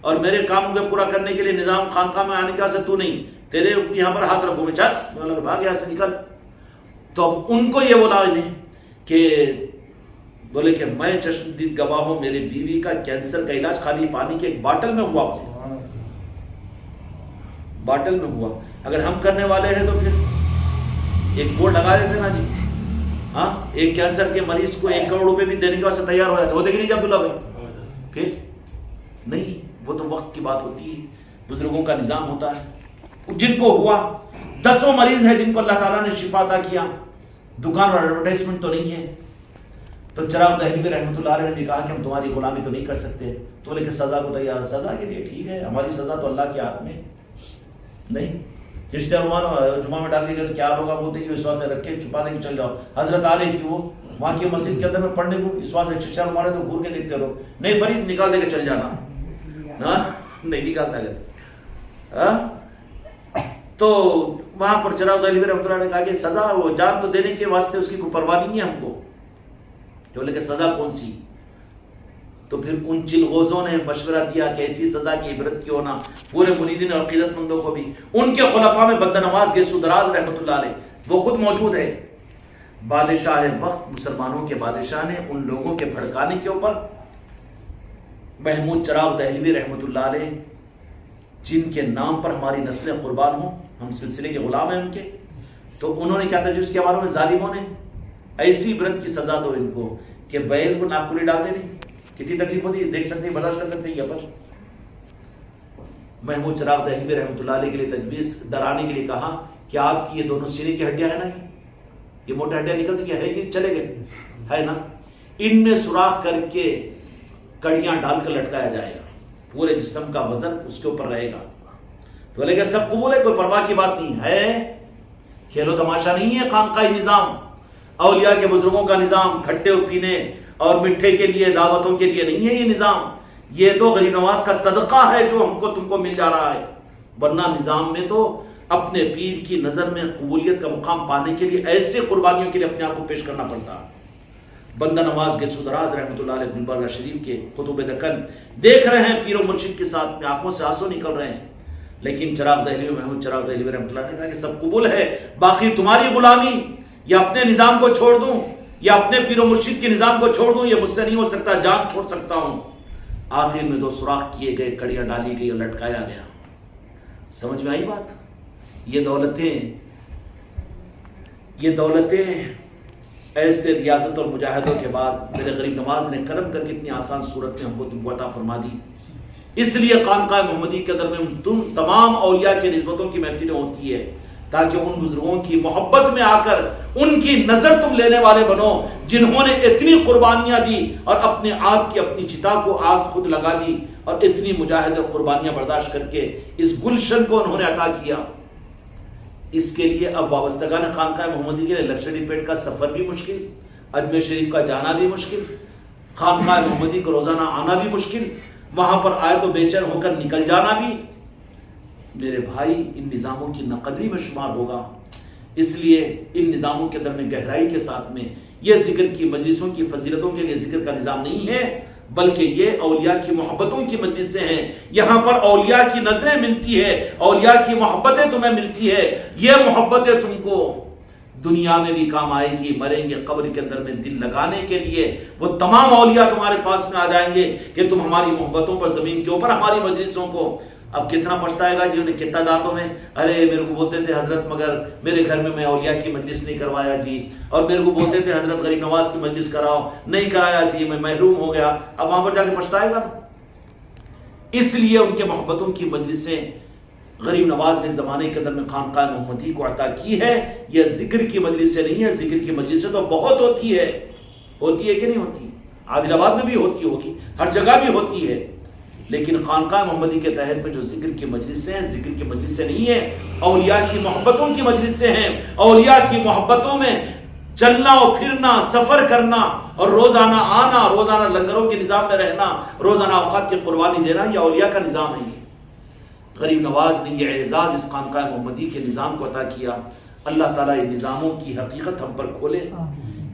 اور میرے کام کو پورا کرنے کے لیے نظام خانقاہ میں آنے کا سے تو نہیں، تیرے یہاں پر ہاتھ رکھوں میں، چل میں بھاگ یہاں سے نکل۔ تو اب ان کو یہ بولا انہیں کہ بولے کہ میں چشمدید گواہ ہوں، میرے بیوی کا کینسر کا علاج خالی پانی کے ایک باٹل میں ہوا، باٹل میں ہوا۔ اگر ہم کرنے والے ہیں تو پھر ایک بورڈ لگا دیتے نا جی، ہاں ایک کینسر کے مریض کو 1 کروڑ روپے بھی دینے کے واسطے تیار ہو جاتے، ہوتے کہ نہیں جی عبداللہ بھائی؟ پھر نہیں، وہ تو وقت کی بات ہوتی ہے، بزرگوں کا نظام ہوتا ہے۔ جن کو ہوا 10 مریض ہیں جن کو اللہ تعالیٰ نے شفا عطا کیا، دکان اور ایڈورٹائزمنٹ تو نہیں ہے۔ تو چراغ دہلوی رحمۃ اللہ علیہ نے بھی کہا کہ ہم تمہاری غلامی تو نہیں کر سکتے، تو بولے کہ سزا کو تیار ہے، سزا کے لیے ٹھیک ہے، ہماری سزا تو اللہ کے ہاتھ میں نہیں۔ رشتہ رومان جمعہ میں ڈال دیں گے تو کیا ہوگا، بولتے کہ وشواس سے رکھ کے چھپا دیں گے چل جاؤ۔ حضرت علی کی وہ وہاں کی مسجد کے اندر میں پڑھنے کو وشواس سے شیشہ رومال ہے تو گھور کے دیکھتے رہو، نہیں فرید نکال دے کے چل جانا، نہیں نکالتا ہے۔ تو وہاں پر چراغ دہلوی رحمۃ اللہ نے کہا کہ سزا وہ جان تو دینے کے واسطے اس کی کوئی پرواہ نہیں ہے ہم کو، تو بولے کہ سزا کون سی؟ تو پھر ان چلغوزوں نے مشورہ دیا کہ ایسی سزا کی عبرت کیوں نہ پورے مریدین اور عقیدت مندوں کو بھی۔ ان کے خلفاء میں بندہ نواز گیسو دراز رحمۃ اللہ علیہ وہ خود موجود ہے۔ بادشاہ وقت مسلمانوں کے بادشاہ نے ان لوگوں کے بھڑکانے کے اوپر محمود چراغ دہلوی رحمۃ اللہ علیہ، جن کے نام پر ہماری نسلیں قربان ہوں، ہم سلسلے کے غلام ہیں ان کے، تو انہوں نے کیا تجویز کیا معلوم ہے؟ ظالموں نے ایسی عبرت کی سزا دو ان کو کہ بیل کو ناکولی ڈال دیں، کتنی تکلیف ہوتی ہے دیکھ سکتے ہیں، برداشت کر سکتے ہیں۔ یہ پر محمود چراغ دہلوی رحمۃ اللہ علیہ کے لیے تجویز ڈرانے کے لیے کہا کہ آپ کی یہ دونوں سینے کی ہڈیاں ہیں نا، یہ موٹی ہڈیاں نکلتی ہے کہ چلے گئے ہے نا، ان میں سوراخ کر کے کڑیاں ڈال کر لٹکایا جائے گا، پورے جسم کا وزن اس کے اوپر رہے گا۔ تو بولے کہ سب قبول ہے، کوئی پرواہ کی بات نہیں ہے، کھیل و تماشا نہیں ہے، خانقاہی نظام، اولیاء کے بزرگوں کا نظام، کھٹے پینے اور مٹھے کے لیے دعوتوں کے لیے نہیں ہے یہ نظام، یہ تو غریب نواز کا صدقہ ہے جو ہم کو تم کو مل جا رہا ہے۔ ورنہ نظام میں تو اپنے پیر کی نظر میں قبولیت کا مقام پانے کے لیے ایسے قربانیوں کے لیے اپنے آپ کو پیش کرنا پڑتا۔ بندہ نواز کے سدراز رحمۃ اللہ علیہ گلبرگہ شریف کے قطب دکن دیکھ رہے ہیں پیر و مرشد کے ساتھ میں آنکھوں سے آنسو نکل رہے ہیں، لیکن چراغ دہلوی محمود چراغ دہلوی رحمۃ اللہ نے کہا کہ سب قبول ہے، باقی تمہاری غلامی یا اپنے نظام کو چھوڑ دوں یا اپنے پیر و مرشد کے نظام کو چھوڑ دوں، یہ مجھ سے نہیں ہو سکتا، جان چھوڑ سکتا ہوں۔ آخر میں 2 سوراخ کیے گئے، کڑیاں ڈالی گئی اور لٹکایا گیا۔ سمجھ میں آئی بات؟ یہ دولتیں ایسے ریاضت اور مجاہدوں کے بعد میرے غریب نواز نے کرم کر کے اتنی آسان صورت میں ہم کو تم کو عطا فرما دی۔ اس لیے خانقاہ محمدی کے اندر میں تم تمام اولیاء کے نسبتوں کی محفلیں ہوتی ہے تاکہ ان بزرگوں کی محبت میں آ کر ان کی نظر تم لینے والے بنو جنہوں نے اتنی قربانیاں دی اور اپنے آپ کی اپنی چتا کو آگ خود لگا دی اور اتنی مجاہد اور قربانیاں برداشت کر کے اس گلشن کو انہوں نے عطا کیا۔ اس کے لیے اب وابستگان خانقاہ محمدی کے لیے لکشدوی پیٹ کا سفر بھی مشکل، اجمیر شریف کا جانا بھی مشکل، خانقاہ محمدی کو روزانہ آنا بھی مشکل، وہاں پر آئے تو بے چین ہو کر نکل جانا بھی میرے بھائی ان نظاموں کی ناقدری میں شمار ہوگا۔ اس لیے ان نظاموں کے اندر میں گہرائی کے ساتھ میں یہ ذکر کی مجلسوں کی فضیلتوں کے لیے ذکر کا نظام نہیں ہے، بلکہ یہ اولیاء کی محبتوں کی مجلس سے ہیں۔ یہاں پر اولیاء کی نظریں ملتی ہے، اولیاء کی محبتیں تمہیں ملتی ہے، یہ محبتیں تم کو دنیا میں بھی کام آئے گی، مریں گے قبر کے اندر میں دل لگانے کے لیے وہ تمام اولیاء تمہارے پاس میں آ جائیں گے کہ تم ہماری محبتوں پر زمین کے اوپر ہماری مجلسوں کو۔ اب کتنا پچھتائے گا جی انہیں کتنا دانتوں میں ارے میرے کو بولتے تھے حضرت مگر میرے گھر میں اولیاء کی مجلس نہیں کروایا جی، اور میرے کو بولتے تھے حضرت غریب نواز کی مجلس کراؤ، نہیں کرایا جی، میں محروم ہو گیا۔ اب وہاں پر جا کے پچھتائے گا۔ اس لیے ان کے محبتوں کی مجلسیں غریب نواز نے زمانے کے اندر میں خانقاہ محمدی کو عطا کی ہے۔ یہ ذکر کی مجلسیں نہیں ہے، ذکر کی مجلسیں تو بہت ہوتی ہے کہ نہیں ہوتی؟ عادل آباد میں بھی ہوتی ہوگی، ہر جگہ بھی ہوتی ہے، لیکن خانقاہ محمدی کے تحت میں جو ذکر کی مجلسیں ہیں، ذکر کی مجلسیں نہیں ہیں، اولیاء کی محبتوں کی مجلسیں ہیں۔ اولیاء کی محبتوں میں چلنا اور پھرنا، سفر کرنا اور روزانہ آنا، روزانہ لنگروں کے نظام میں رہنا، روزانہ اوقات کی قربانی دینا، یہ اولیاء کا نظام ہے۔ غریب نواز نے یہ اعزاز اس خانقاہ محمدی کے نظام کو عطا کیا۔ اللہ تعالیٰ یہ نظاموں کی حقیقت ہم پر کھولے،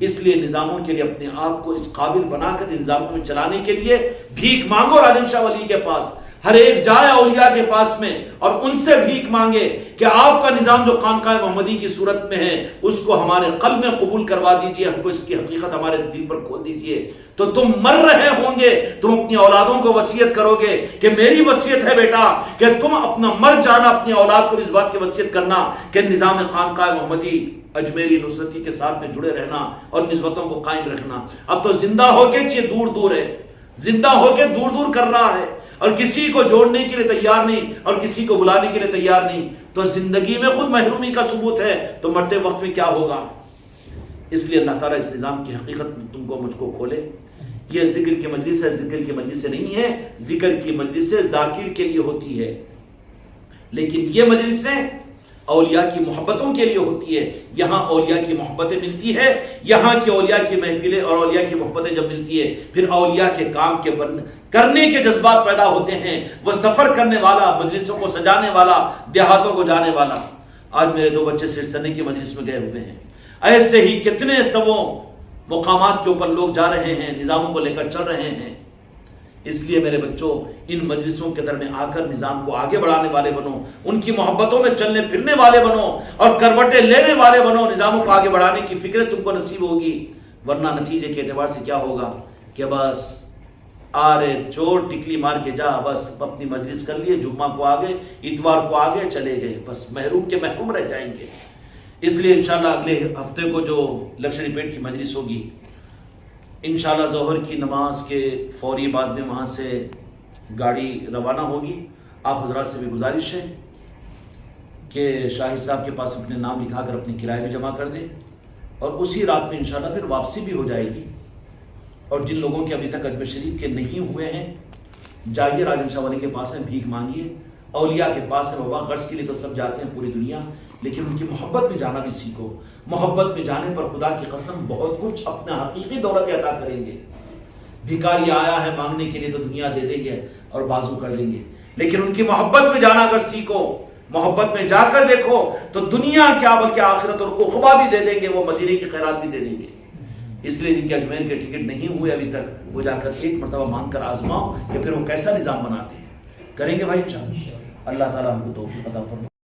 اس لیے نظاموں کے لیے اپنے آپ کو اس قابل بنا کر نظاموں میں چلانے کے لیے بھیک مانگو راجن شاہ ولی کے پاس، ہر ایک جائے اولیاء کے پاس میں اور ان سے بھیک مانگے کہ آپ کا نظام جو خانقاہ محمدی کی صورت میں ہے اس کو ہمارے قلب میں قبول کروا دیجئے، ہم کو اس کی حقیقت ہمارے دل پر کھول دیجئے. تو تم مر رہے ہوں گے، تم اپنی اولادوں کو وصیت کرو گے کہ میری وصیت ہے بیٹا کہ تم اپنا مر جانا اپنی اولاد کو اس بات کی وصیت کرنا کہ نظام خانقاہ محمدی اجمیری نصرتی کے ساتھ میں جڑے رہنا اور نسبتوں کو قائم رکھنا. اب تو زندہ ہو کے یہ دور دور ہے، زندہ ہو کے دور دور کر رہا ہے اور کسی کو جوڑنے کے لیے تیار نہیں اور کسی کو بلانے کے لیے تیار نہیں. تو زندگی میں خود محرومی کا ثبوت ہے تو مرتے وقت میں کیا ہوگا؟ اس لیے اللہ تعالیٰ اس نظام کی حقیقت تم کو مجھ کو کھولے. یہ ذکر کی مجلس ہے، ذکر کی مجلس سے نہیں ہے، ذکر کی مجلس سے ذاکر کے لیے ہوتی ہے. لیکن یہ مجلسیں اولیاء کی محبتوں کے لیے ہوتی ہے. یہاں اولیاء کی محبتیں ملتی ہے، یہاں کی اولیاء کی محفلیں اور اولیاء کی محبتیں جب ملتی ہے پھر اولیاء کے کام کے کرنے کے جذبات پیدا ہوتے ہیں. وہ سفر کرنے والا، مجلسوں کو سجانے والا، دیہاتوں کو جانے والا. آج میرے 2 بچے سرسنے کی مجلس میں گئے ہوئے ہیں. ایسے ہی کتنے سووں مقامات کے اوپر لوگ جا رہے ہیں، نظاموں کو لے کر چل رہے ہیں. اس لیے میرے بچوں ان مجلسوں کے در میں آ کر نظام کو آگے بڑھانے والے بنو، ان کی محبتوں میں چلنے پھرنے والے بنو اور کروٹیں لینے والے بنو. نظاموں کو آگے بڑھانے کی فکر تم کو نصیب ہوگی. ورنہ نتیجے کے اعتبار سے کیا ہوگا کہ بس آرے چور ٹکلی مار کے جا، بس اپنی مجلس کر لیے، جمعہ کو آگے، اتوار کو آگے چلے گئے، بس محروم کے محروم رہ جائیں گے. اس لیے انشاءاللہ اگلے ہفتے کو جو لکشمی پیٹ کی مجلس ہوگی انشاءاللہ ظہر کی نماز کے فوری بعد میں وہاں سے گاڑی روانہ ہوگی. آپ حضرات سے بھی گزارش ہے کہ شاہد صاحب کے پاس اپنے نام لکھا کر اپنے کرائے میں جمع کر دیں اور اسی رات میں انشاءاللہ پھر واپسی بھی ہو جائے گی. اور جن لوگوں کے ابھی تک اجمیر شریف کے نہیں ہوئے ہیں جائیے راجن شاہ ولی کے پاس میں بھیک مانگیے. اولیاء کے پاس میں بابا غرض کے لیے تو سب جاتے ہیں پوری دنیا، لیکن ان کی محبت میں جانا بھی سیکھو. محبت میں جانے پر خدا کی قسم بہت کچھ اپنا حقیقی دولت عطا کریں گے. بھکاری آیا ہے مانگنے کے لیے تو دنیا دے دیں گے اور بازو کر دیں گے، لیکن ان کی محبت میں جانا اگر سیکھو، محبت میں جا کر دیکھو تو دنیا کیا بلکہ آخرت اور عقبہ بھی دے دیں گے، وہ مدینے کی خیرات بھی دے دیں گے. اس لیے جن کے اجمیر کے ٹکٹ نہیں ہوئے ابھی تک وہ جا کر ایک مرتبہ مانگ کر آزماؤ کہ پھر وہ کیسا نظام بناتے ہیں. کریں گے بھائی انشاءاللہ. اللہ تعالیٰ ہم کو توفیق عطا فرمائے.